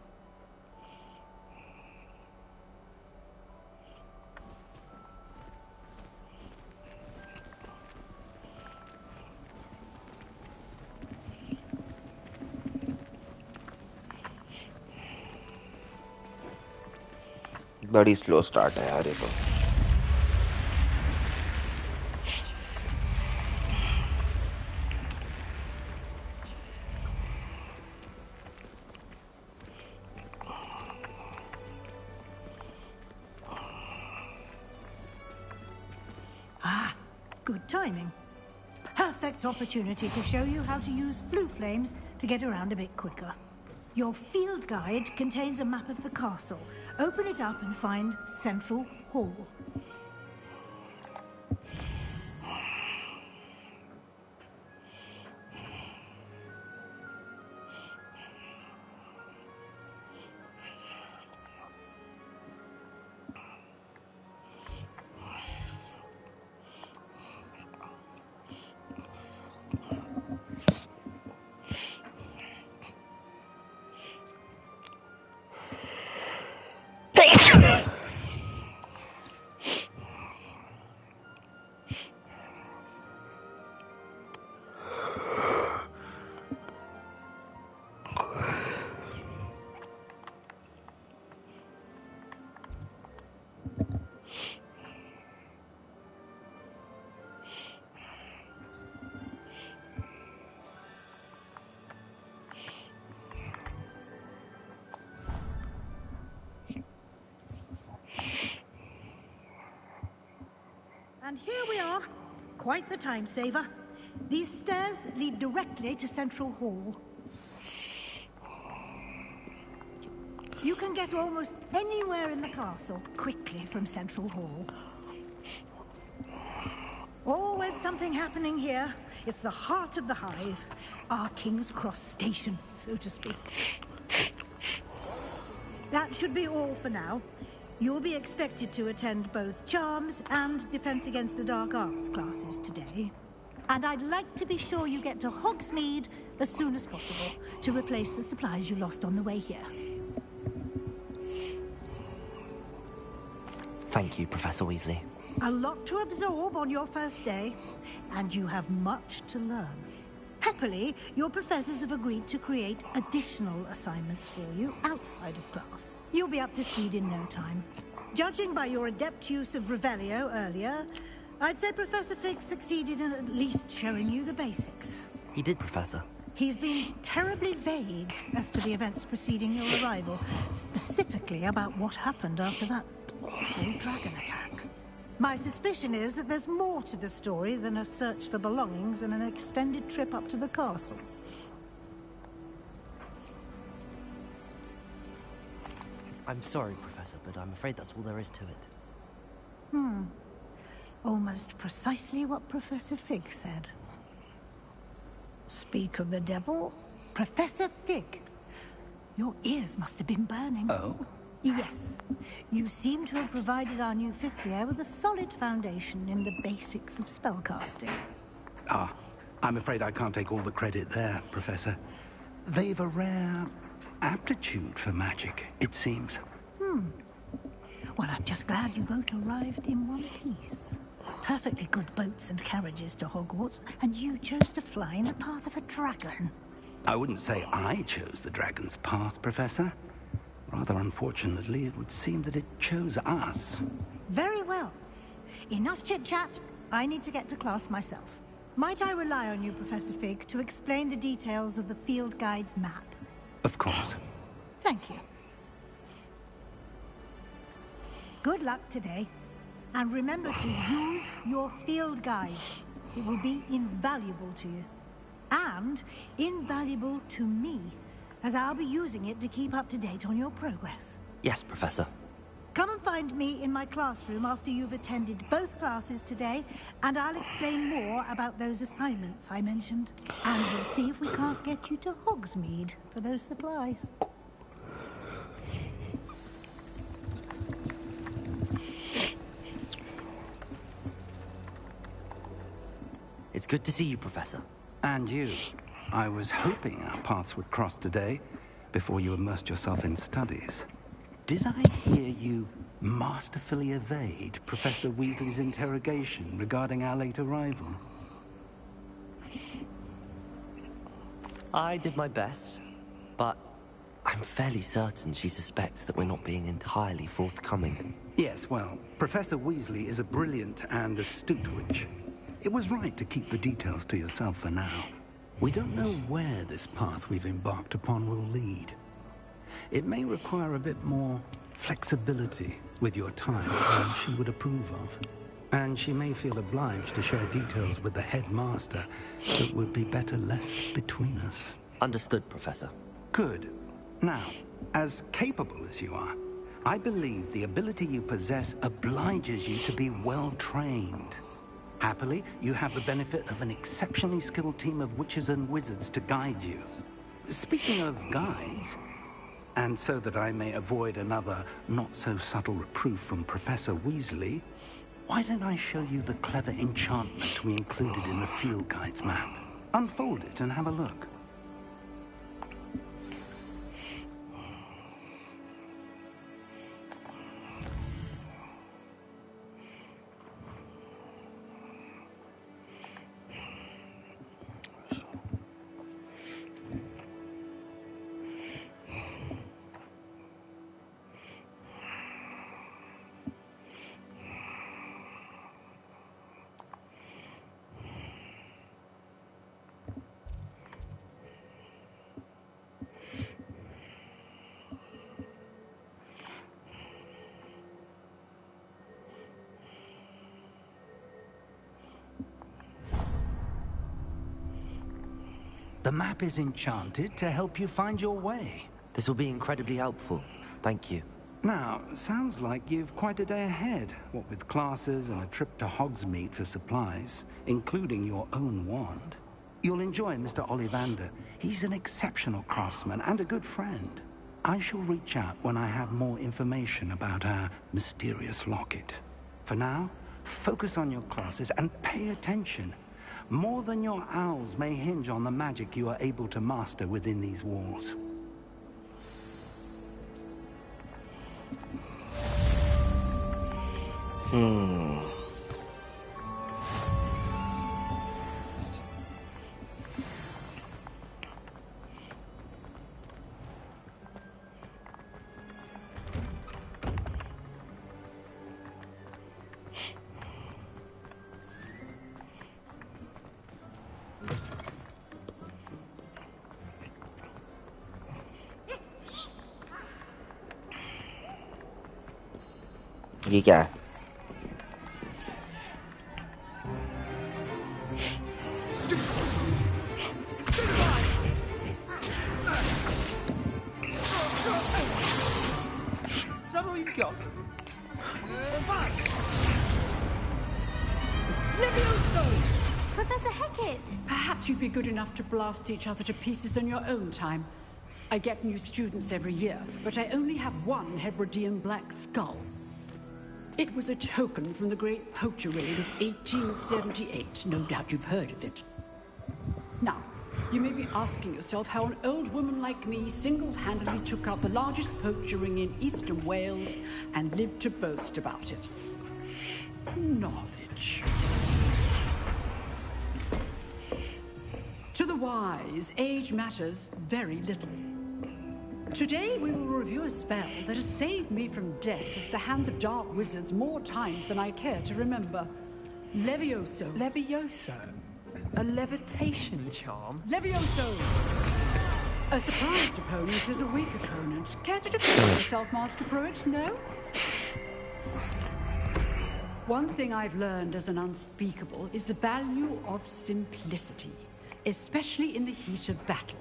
बड़ी slow start है यार ये तो Ah, good timing. Perfect opportunity to show you how to use flue flames to get around a bit quicker. Your field guide contains a map of the castle. Open it up and find Central Hall. And here we are. Quite the time saver. These stairs lead directly to Central Hall. You can get almost anywhere in the castle quickly from Central Hall. Always something happening here. It's the heart of the hive. Our King's Cross station, so to speak. That should be all for now. You'll be expected to attend both Charms and Defense Against the Dark Arts classes today. And I'd like to be sure you get to Hogsmeade as soon as possible to replace the supplies you lost on the way here. Thank you, Professor Weasley. A lot to absorb on your first day, and you have much to learn. Happily, your professors have agreed to create additional assignments for you outside of class. You'll be up to speed in no time. Judging by your adept use of Revelio earlier, I'd say Professor Fig succeeded in at least showing you the basics. He did, Professor. He's been terribly vague as to the events preceding your arrival, specifically about what happened after that awful dragon attack. My suspicion is that there's more to the story than a search for belongings and an extended trip up to the castle. I'm sorry, Professor, but I'm afraid that's all there is to it. Almost precisely what Professor Fig said. Speak of the devil, Professor Fig. Your ears must have been burning. Oh? Yes. You seem to have provided our new fifth year with a solid foundation in the basics of spellcasting. Ah, I'm afraid I can't take all the credit there, Professor. They've a rare aptitude for magic, it seems. Well, I'm just glad you both arrived in one piece. Perfectly good boats and carriages to Hogwarts, and you chose to fly in the path of a dragon. I wouldn't say I chose the dragon's path, Professor. Rather unfortunately, it would seem that it chose us. Very well. Enough chit-chat. I need to get to class myself. Might I rely on you, Professor Fig, to explain the details of the field guide's map? Of course. Thank you. Good luck today. And remember to use your field guide. It will be invaluable to you. And invaluable to me, as I'll be using it to keep up to date on your progress. Yes, Professor. Come and find me in my classroom after you've attended both classes today, and I'll explain more about those assignments I mentioned. And we'll see if we can't get you to Hogsmeade for those supplies. It's good to see you, Professor. And you. I was hoping our paths would cross today, before you immersed yourself in studies. Did I hear you masterfully evade Professor Weasley's interrogation regarding our late arrival? I did my best, but I'm fairly certain she suspects that we're not being entirely forthcoming. Yes, well, Professor Weasley is a brilliant and astute witch. It was right to keep the details to yourself for now. We don't know where this path we've embarked upon will lead. It may require a bit more flexibility with your time than she would approve of. And she may feel obliged to share details with the headmaster that would be better left between us. Understood, Professor. Good. Now, as capable as you are, I believe the ability you possess obliges you to be well trained. Happily, you have the benefit of an exceptionally skilled team of witches and wizards to guide you. Speaking of guides, and so that I may avoid another not-so-subtle reproof from Professor Weasley, why don't I show you the clever enchantment we included in the field guide's map? Unfold it and have a look. The map is enchanted to help you find your way. This will be incredibly helpful. Thank you. Now, sounds like you've quite a day ahead, what with classes and a trip to Hogsmeade for supplies, including your own wand. You'll enjoy Mr. Ollivander. He's an exceptional craftsman and a good friend. I shall reach out when I have more information about our mysterious locket. For now, focus on your classes and pay attention. More than your owls may hinge on the magic you are able to master within these walls. ये क्या है? Is that all you've got? Levioso! Professor Hecat! Perhaps you'd be good enough to blast each other to pieces in your own time. I get new students every year, but I only have one Hebridean black skull. It was a token from the Great Poacher Raid of 1878. No doubt you've heard of it. Now, you may be asking yourself how an old woman like me single-handedly took out the largest poacher ring in eastern Wales and lived to boast about it. Knowledge. To the wise, age matters very little. Today we will review a spell that has saved me from death at the hands of dark wizards more times than I care to remember. Levioso. Levioso? A levitation charm? Levioso! A surprised opponent is a weak opponent. Care to defend yourself, Master Pruitt? No? One thing I've learned as an unspeakable is the value of simplicity, especially in the heat of battle.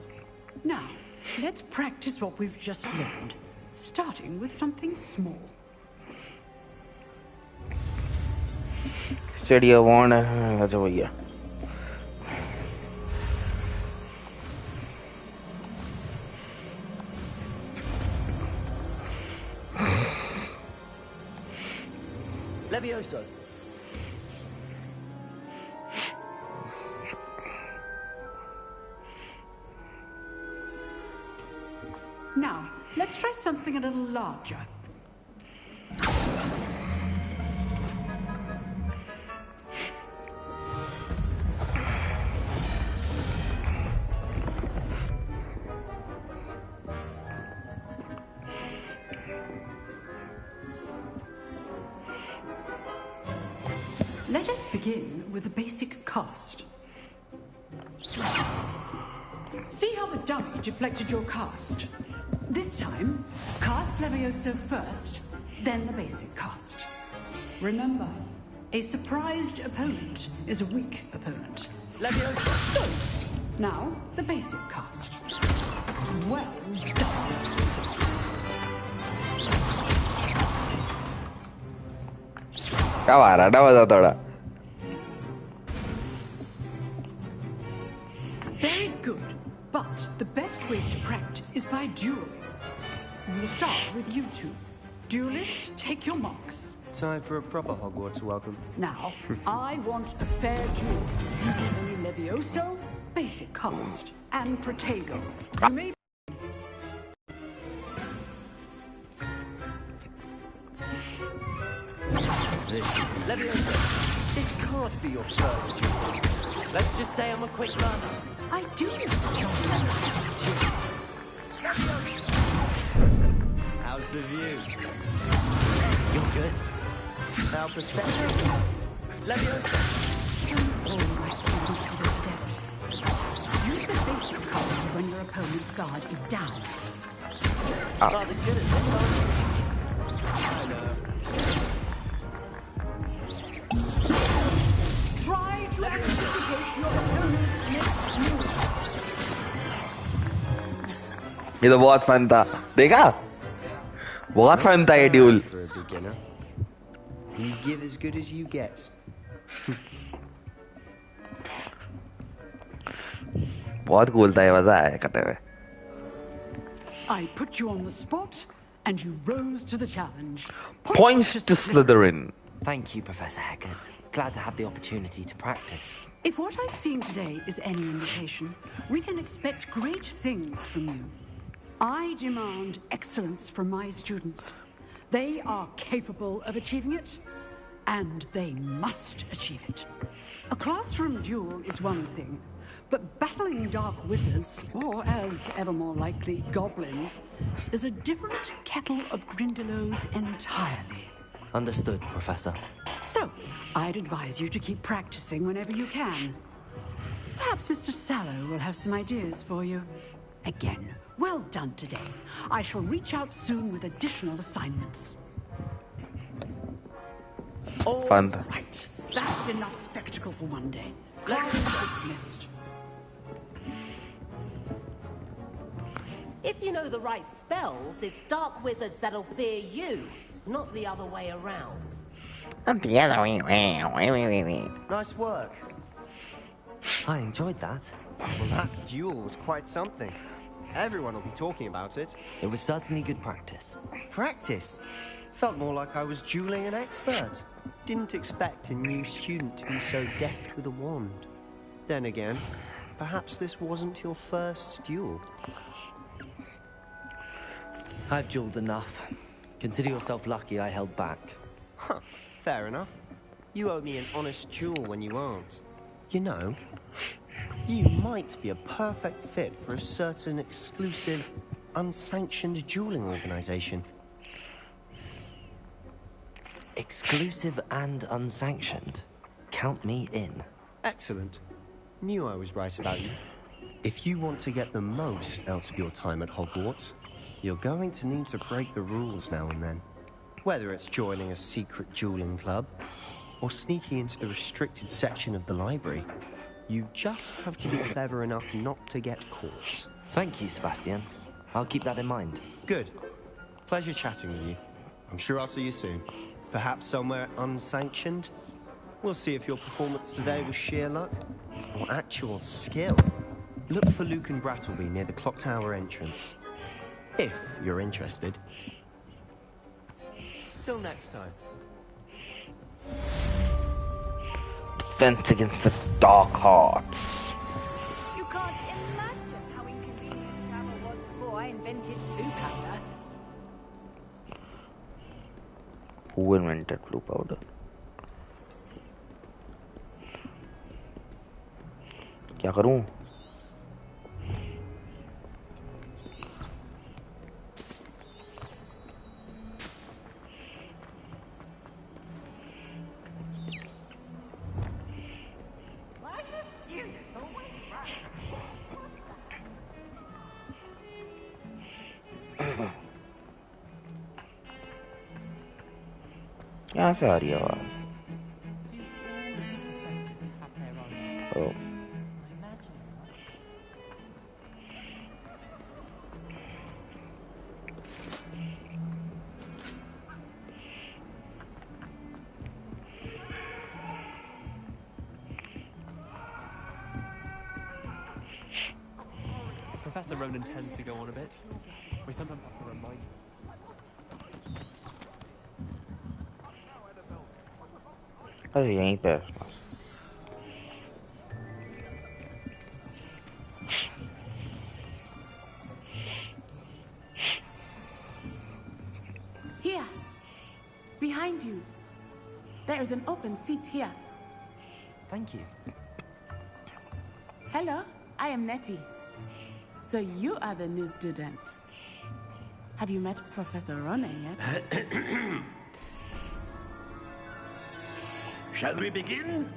Now, let's practice what we've just learned, starting with something small. Steady a wand. That's over here. Levioso. Now, let's try something a little larger. Let us begin with the basic cast. See how the dummy deflected your cast? This time, cast Levioso first, then the basic cast. Remember, a surprised opponent is a weak opponent. Levioso! Now, the basic cast. Well done. Very good, but the best way to practice is by dueling. We'll start with you two. Duelists, take your marks. Time for a proper Hogwarts welcome. Now, I want a fair duel, using only Levioso, basic cast, and Protego. You may... Levioso, this can't be your first duel. Let's just say I'm a quick learner. I do, How's the view? You're good. Now, Professor... Levioso. All my students to this depth. Use the basic cast when your opponent's guard is down. Rather good at this, aren't you? I know. Try to anticipate your opponent's next move. ये तो बहुत fun था, देखा? बहुत fun था ये dual. For a beginner. You give as good as you get. बहुत cool था ये, मजा आया करते हुए. I put you on the spot, and you rose to the challenge. Points to Slytherin. Thank you, Professor Heckert. Glad to have the opportunity to practice. If what I've seen today is any indication, we can expect great things from you. I demand excellence from my students. They are capable of achieving it, and they must achieve it. A classroom duel is one thing, but battling dark wizards, or as ever more likely, goblins, is a different kettle of Grindylows entirely. Understood, Professor. So, I'd advise you to keep practicing whenever you can. Perhaps Mr. Sallow will have some ideas for you. Again, well done today. I shall reach out soon with additional assignments. All Fun. right. That's enough spectacle for one day. Class is dismissed. If you know the right spells, it's dark wizards that'll fear you, not the other way around. Not the other way. Nice work. I enjoyed that. Well, that duel was quite something. Everyone will be talking about it. It was certainly good practice. Practice? Felt more like I was dueling an expert. Didn't expect a new student to be so deft with a wand. Then again, perhaps this wasn't your first duel. I've dueled enough. Consider yourself lucky I held back. Huh, fair enough. You owe me an honest duel when you aren't. You know, you might be a perfect fit for a certain exclusive, unsanctioned dueling organization. Exclusive and unsanctioned. Count me in. Excellent. Knew I was right about you. If you want to get the most out of your time at Hogwarts, you're going to need to break the rules now and then. Whether it's joining a secret dueling club, or sneaking into the restricted section of the library, you just have to be clever enough not to get caught. Thank you, Sebastian. I'll keep that in mind. Good. Pleasure chatting with you. I'm sure I'll see you soon. Perhaps somewhere unsanctioned? We'll see if your performance today was sheer luck, or actual skill. Look for Luke and Brattleby near the Clock Tower entrance. If you're interested. Till next time. Defense against the dark arts. You can't imagine how inconvenient travel was before I invented blue powder. Who invented blue powder? क्या करूं? यहाँ से आ रही है आवाज. Oh. Professor Ronan tends to go on a bit. We sometimes have to remind him. अरे यहीं पे Here, behind you. There is an open seat here. Thank you. Hello, I am Nettie. So you are the new student. Have you met Professor Ronan yet? Shall we begin?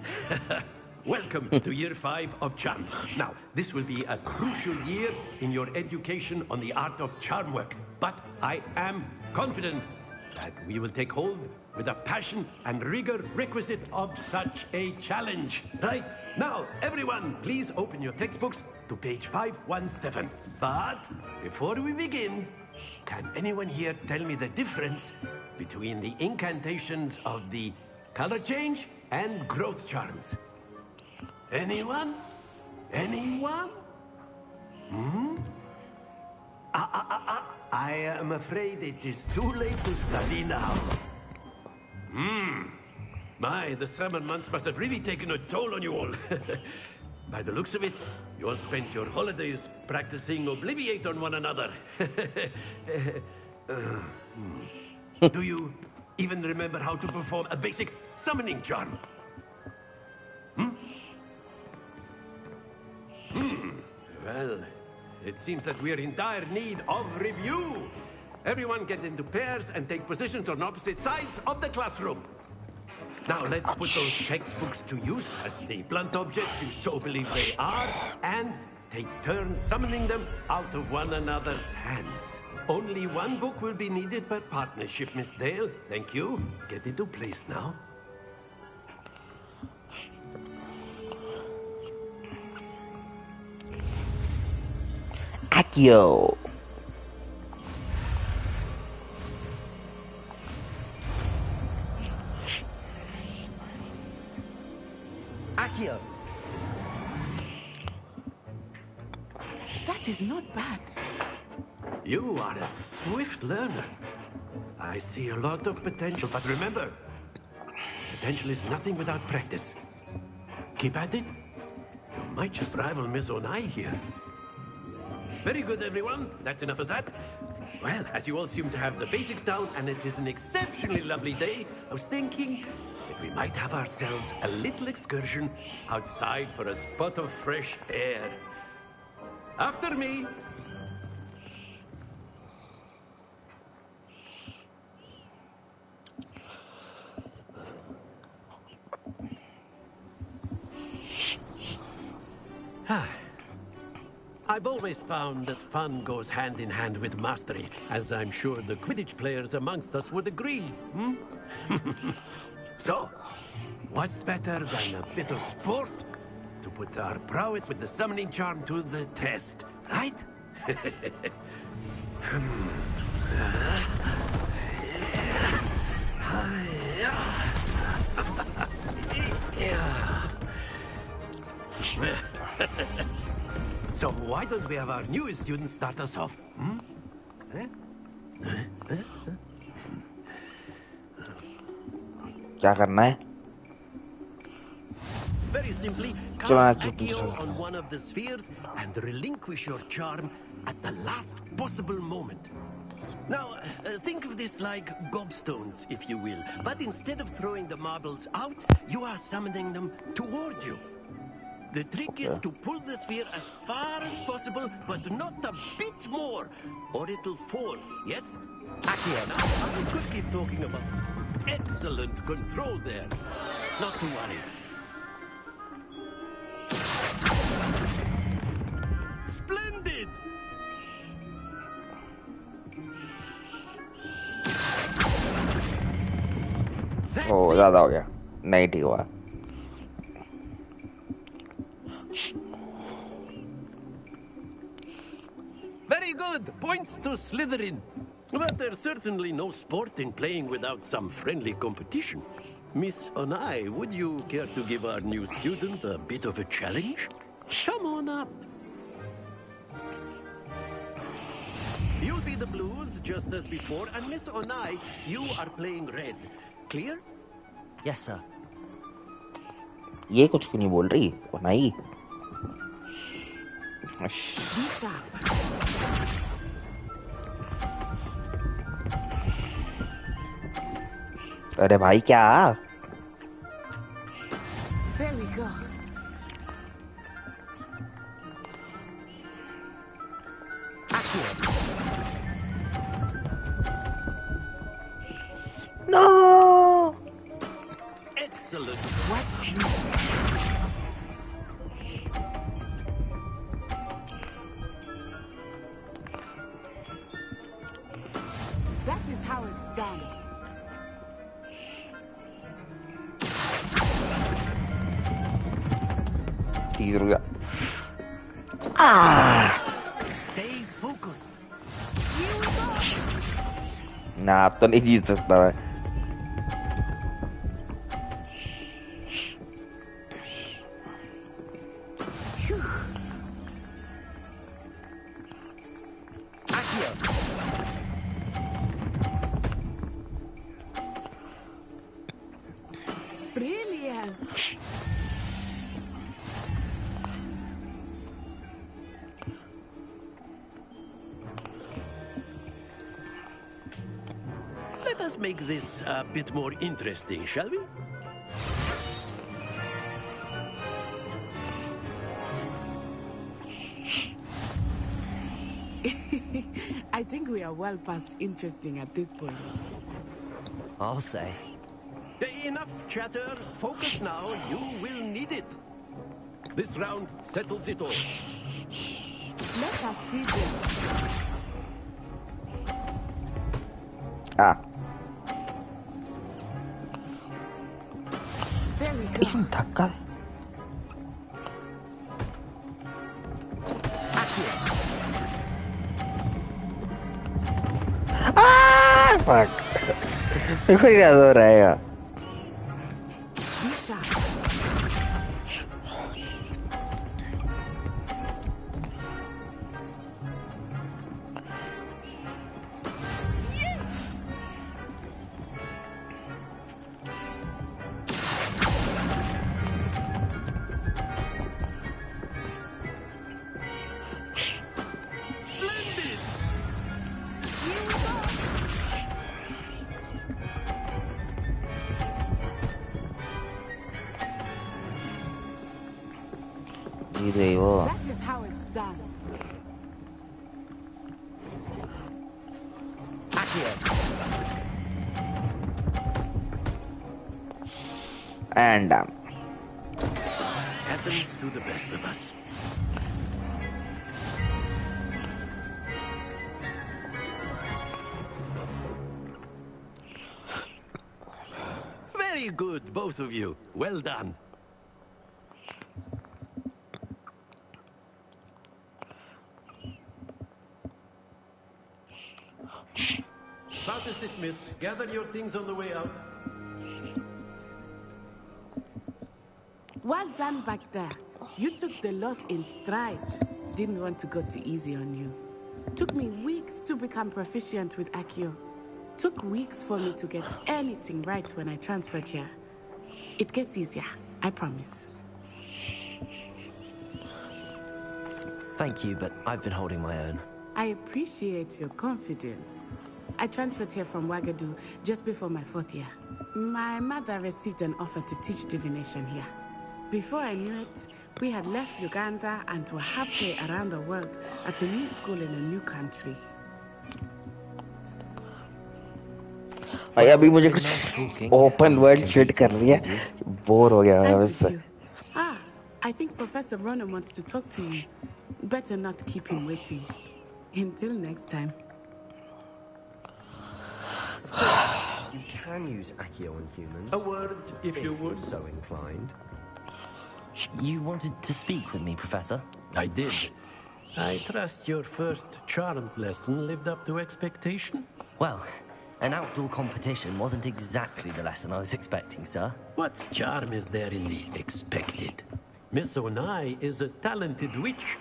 Welcome to Year 5 of Charms. Now, this will be a crucial year in your education on the art of charm work. But I am confident that we will take hold with the passion and rigor requisite of such a challenge. Right, now, everyone, please open your textbooks to page 517. But before we begin, can anyone here tell me the difference between the incantations of the color change and growth charms? Anyone? Anyone? Hmm? I am afraid it is too late to study now. My, the summer months must have really taken a toll on you all. By the looks of it, you all spent your holidays practicing Obliviate on one another. Do you even remember how to perform a basic summoning charm? Well, it seems that we are in dire need of review. Everyone get into pairs and take positions on opposite sides of the classroom. Now let's put those textbooks to use as the blunt objects you so believe they are, and take turns summoning them out of one another's hands. Only one book will be needed per partnership, Miss Dale. Thank you. Get into place now. Accio. Accio. That is not bad. You are a swift learner. I see a lot of potential, but remember, potential is nothing without practice. Keep at it. You might just rival Miss Onai here. Very good, everyone. That's enough of that. Well, as you all seem to have the basics down, and it is an exceptionally lovely day, I was thinking that we might have ourselves a little excursion outside for a spot of fresh air. After me. I've always found that fun goes hand in hand with mastery, as I'm sure the Quidditch players amongst us would agree, So, what better than a bit of sport to put our prowess with the summoning charm to the test, right? So why don't we have our newest student start us off? क्या करना है? Very simply, चलो cast Accio Accio पूछो. on one of the spheres and relinquish your charm at the last possible moment. Now, think of this like gobstones, if you will. But instead of throwing the marbles out, you are summoning them toward you. The trick is to pull the sphere as far as possible, but not a bit more, or it'll fall, yes? Accio, now, I could keep talking about excellent control there. Not to worry. Splendid! ओह ज़्यादा हो गया. नहीं ठीक हुआ. Very good. Points to Slytherin. But there's certainly no sport in playing without some friendly competition. Miss Onai, would you care to give our new student a bit of a challenge? Come on up. You'll be the blues, just as before, and Miss Onai, you are playing red. Clear? Yes, sir. ये कुछ क्यों नहीं बोल रही? ओ नहीं. अरे भाई क्या? There we go. No. Excellent. What's this? That is how it's done. ठीक रुक जा Stay focused. ना अब तो नहीं जीत सकता मैं Brilliant. Let us make this a bit more interesting, shall we? I think we are well past interesting at this point. I'll say. Enough chatter. Focus now. You will need it. This round settles it all. Let us see this. There we go. धक्का fuck मेरे को याद हो रहा है यार That is how it's done. And Happens to the best of us. Very good, both of you. Well done. Class is dismissed. Gather your things on the way out. Well done back there. You took the loss in stride. Didn't want to go too easy on you. Took me weeks to become proficient with Accio. Took weeks for me to get anything right when I transferred here. It gets easier, I promise. Thank you, but I've been holding my own. I appreciate your confidence. I transferred here from Wagadu just before my 4th year. My mother received an offer to teach divination here. Before I knew it, we had left Uganda and were halfway around the world at a new school in a new country. भाई अभी मुझे कुछ open world shit कर रही है bore हो गया मैं उससे Ah, I think Professor Ronan wants to talk to you. Better not keep him waiting. Until next time. Of course, you can use Accio on humans. A word, if you would. So inclined. You wanted to speak with me, Professor? I did. I trust your first charms lesson lived up to expectation? Well, an outdoor competition wasn't exactly the lesson I was expecting, sir. What charm is there in the expected? Miss Onai is a talented witch.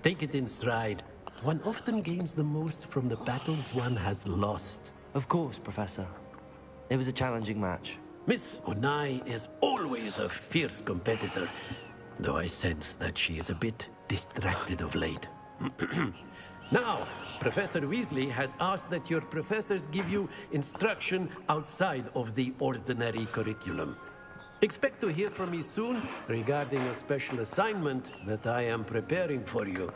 Take it in stride. One often gains the most from the battles one has lost. Of course, Professor. It was a challenging match. Miss Onai is always a fierce competitor, though I sense that she is a bit distracted of late. Now, Professor Weasley has asked that your professors give you instruction outside of the ordinary curriculum. Expect to hear from me soon regarding a special assignment that I am preparing for you.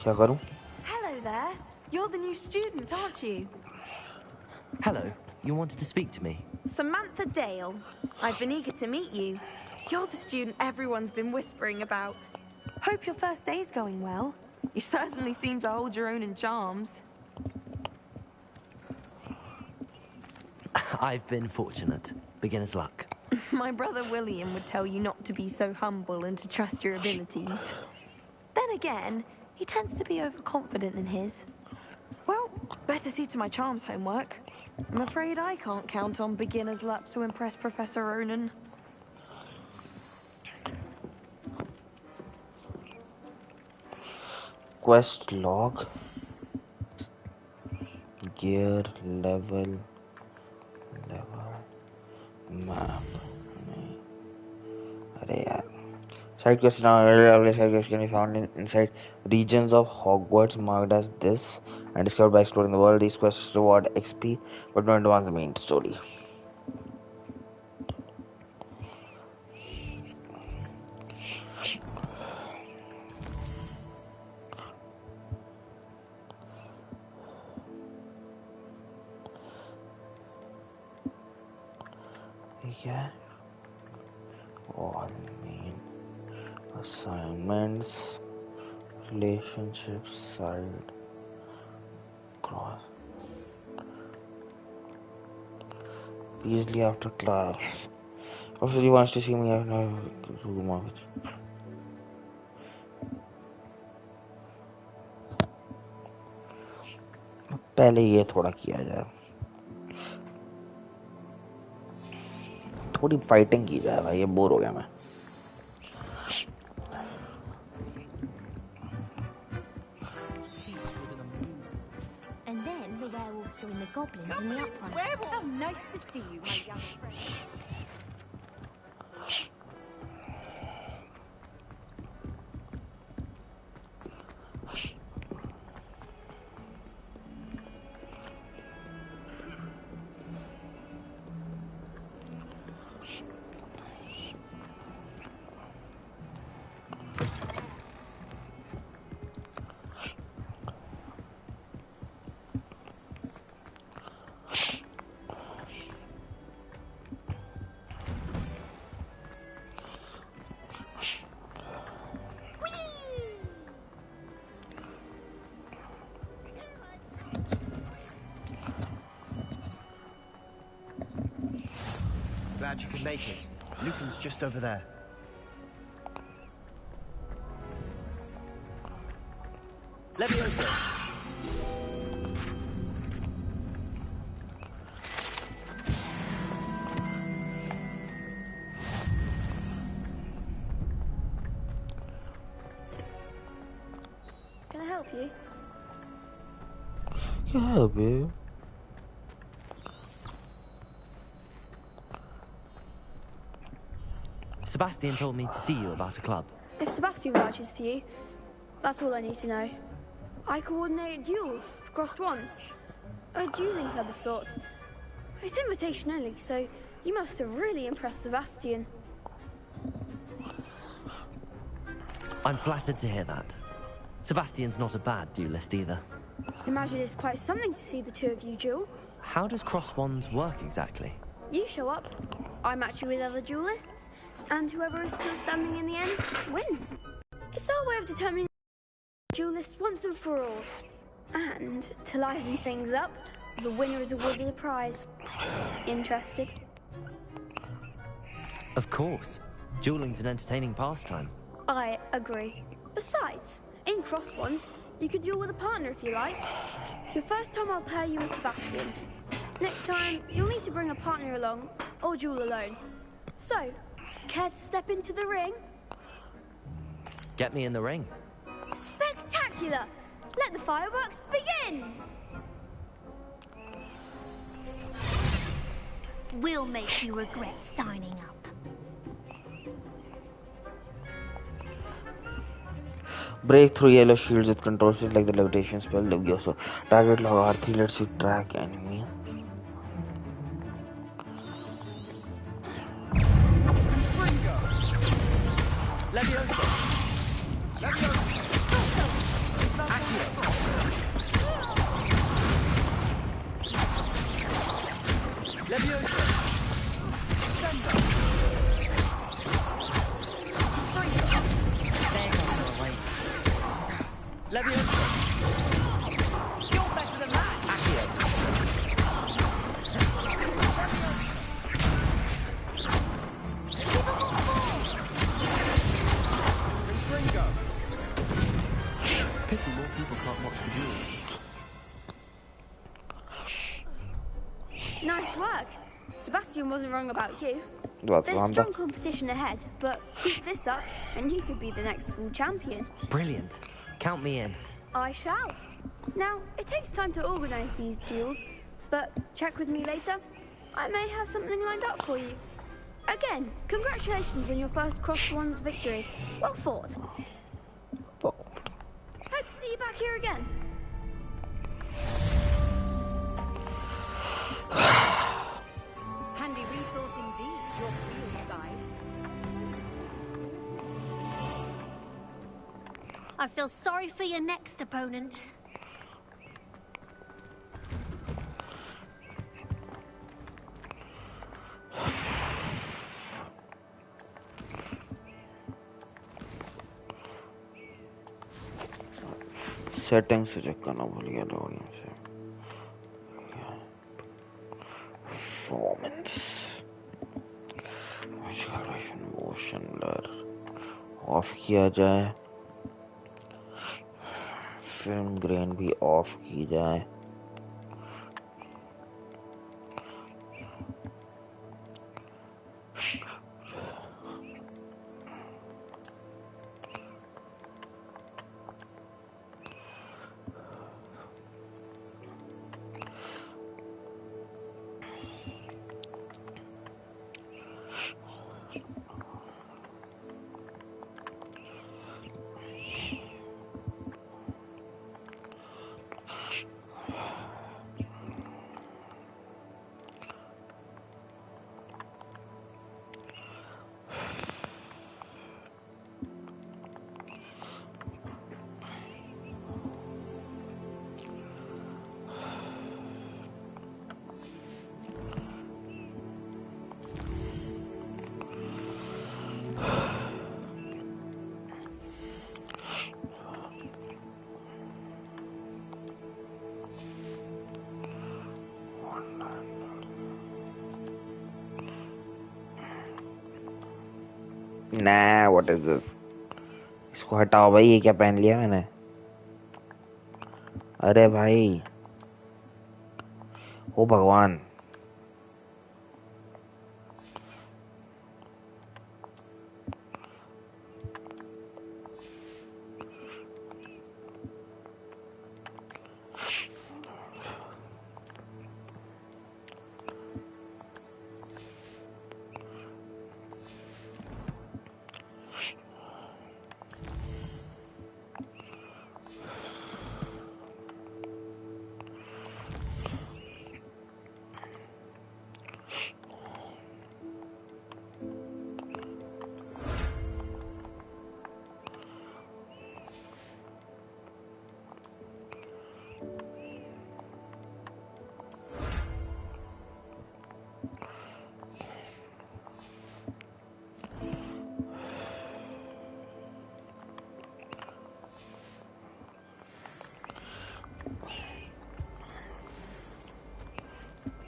क्या करूं? Hello there. You're the new student, aren't you? Hello. You wanted to speak to me? Samantha Dale. I've been eager to meet you. You're the student everyone's been whispering about. Hope your first day's going well. You certainly seem to hold your own in charms. I've been fortunate. Beginner's luck. My brother William would tell you not to be so humble and to trust your abilities. Then again, he tends to be overconfident in his. Well, better see to my charms homework. I'm afraid I can't count on beginner's luck to impress Professor Ronan. Quest log. Gear level map. Side quests can be found inside regions of Hogwarts marked as this and discovered by exploring the world. These quests reward XP but don't advance the main story. Yeah. All main assignments, relationships, side, cross. Easily after class. If he wants to see me, I have no room. पहले ये थोड़ा किया जाए, थोड़ी fighting की जाए भाई, ये बोर हो गया मैं. And then the werewolves join the goblins in the uprising. Werewolf! Oh, nice to see you, my young friend. Glad you could make it. Lucan's just over there. Leviosa! Can I help you? Can I help you? Sebastian told me to see you about a club. If Sebastian vouches for you, that's all I need to know. I coordinate duels for crossed wands. A dueling club of sorts. It's invitation only, so you must have really impressed Sebastian. I'm flattered to hear that. Sebastian's not a bad duelist either. Imagine it's quite something to see the two of you duel. How does cross wands work exactly? You show up, I match you with other duelists, and whoever is still standing in the end wins. It's our way of determining the duelist once and for all. And to liven things up, the winner is awarded a prize. Interested? Of course. Dueling's an entertaining pastime. I agree. Besides, in cross wands, you could duel with a partner if you like. The first time I'll pair you with Sebastian. Next time, you'll need to bring a partner along, or duel alone. So, care to step into the ring? Get me in the ring. Spectacular! Let the fireworks begin! We'll make you regret signing up. Break through yellow shields with control shield like the levitation spell Leviosa. Target log R3 lets you track enemy. Leviosa! Leviosa! Accio! Leviosa! Sendo! Leviosa! You're better than that! Accio! Nice work. Sebastian wasn't wrong about you. That's There's one. strong competition ahead, but keep this up and you could be the next school champion. Brilliant. Count me in. I shall. Now, it takes time to organise these duels, but check with me later. I may have something lined up for you. Again, congratulations on your first Crossed Wands victory. Well fought. Hope to see you back here again. Handy resource indeed, your field guide. I feel sorry for your next opponent. Setting से check करना भूल गया था audience से performance motion blur of किया जाए film grain भी of की जाए Nah, what is this? इसको हटाओ भाई ये क्या पहन लिया मैंने अरे भाई ओ भगवान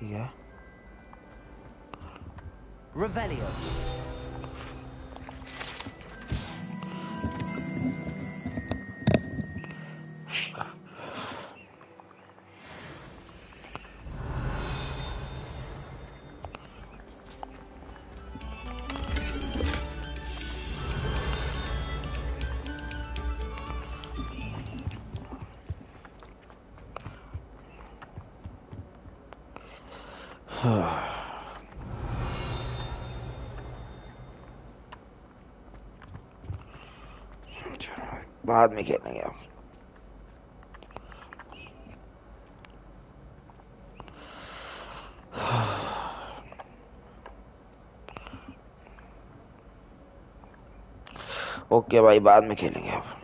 Yeah. Revelio. बाद में खेलेंगे आप ओके भाई बाद में खेलेंगे आप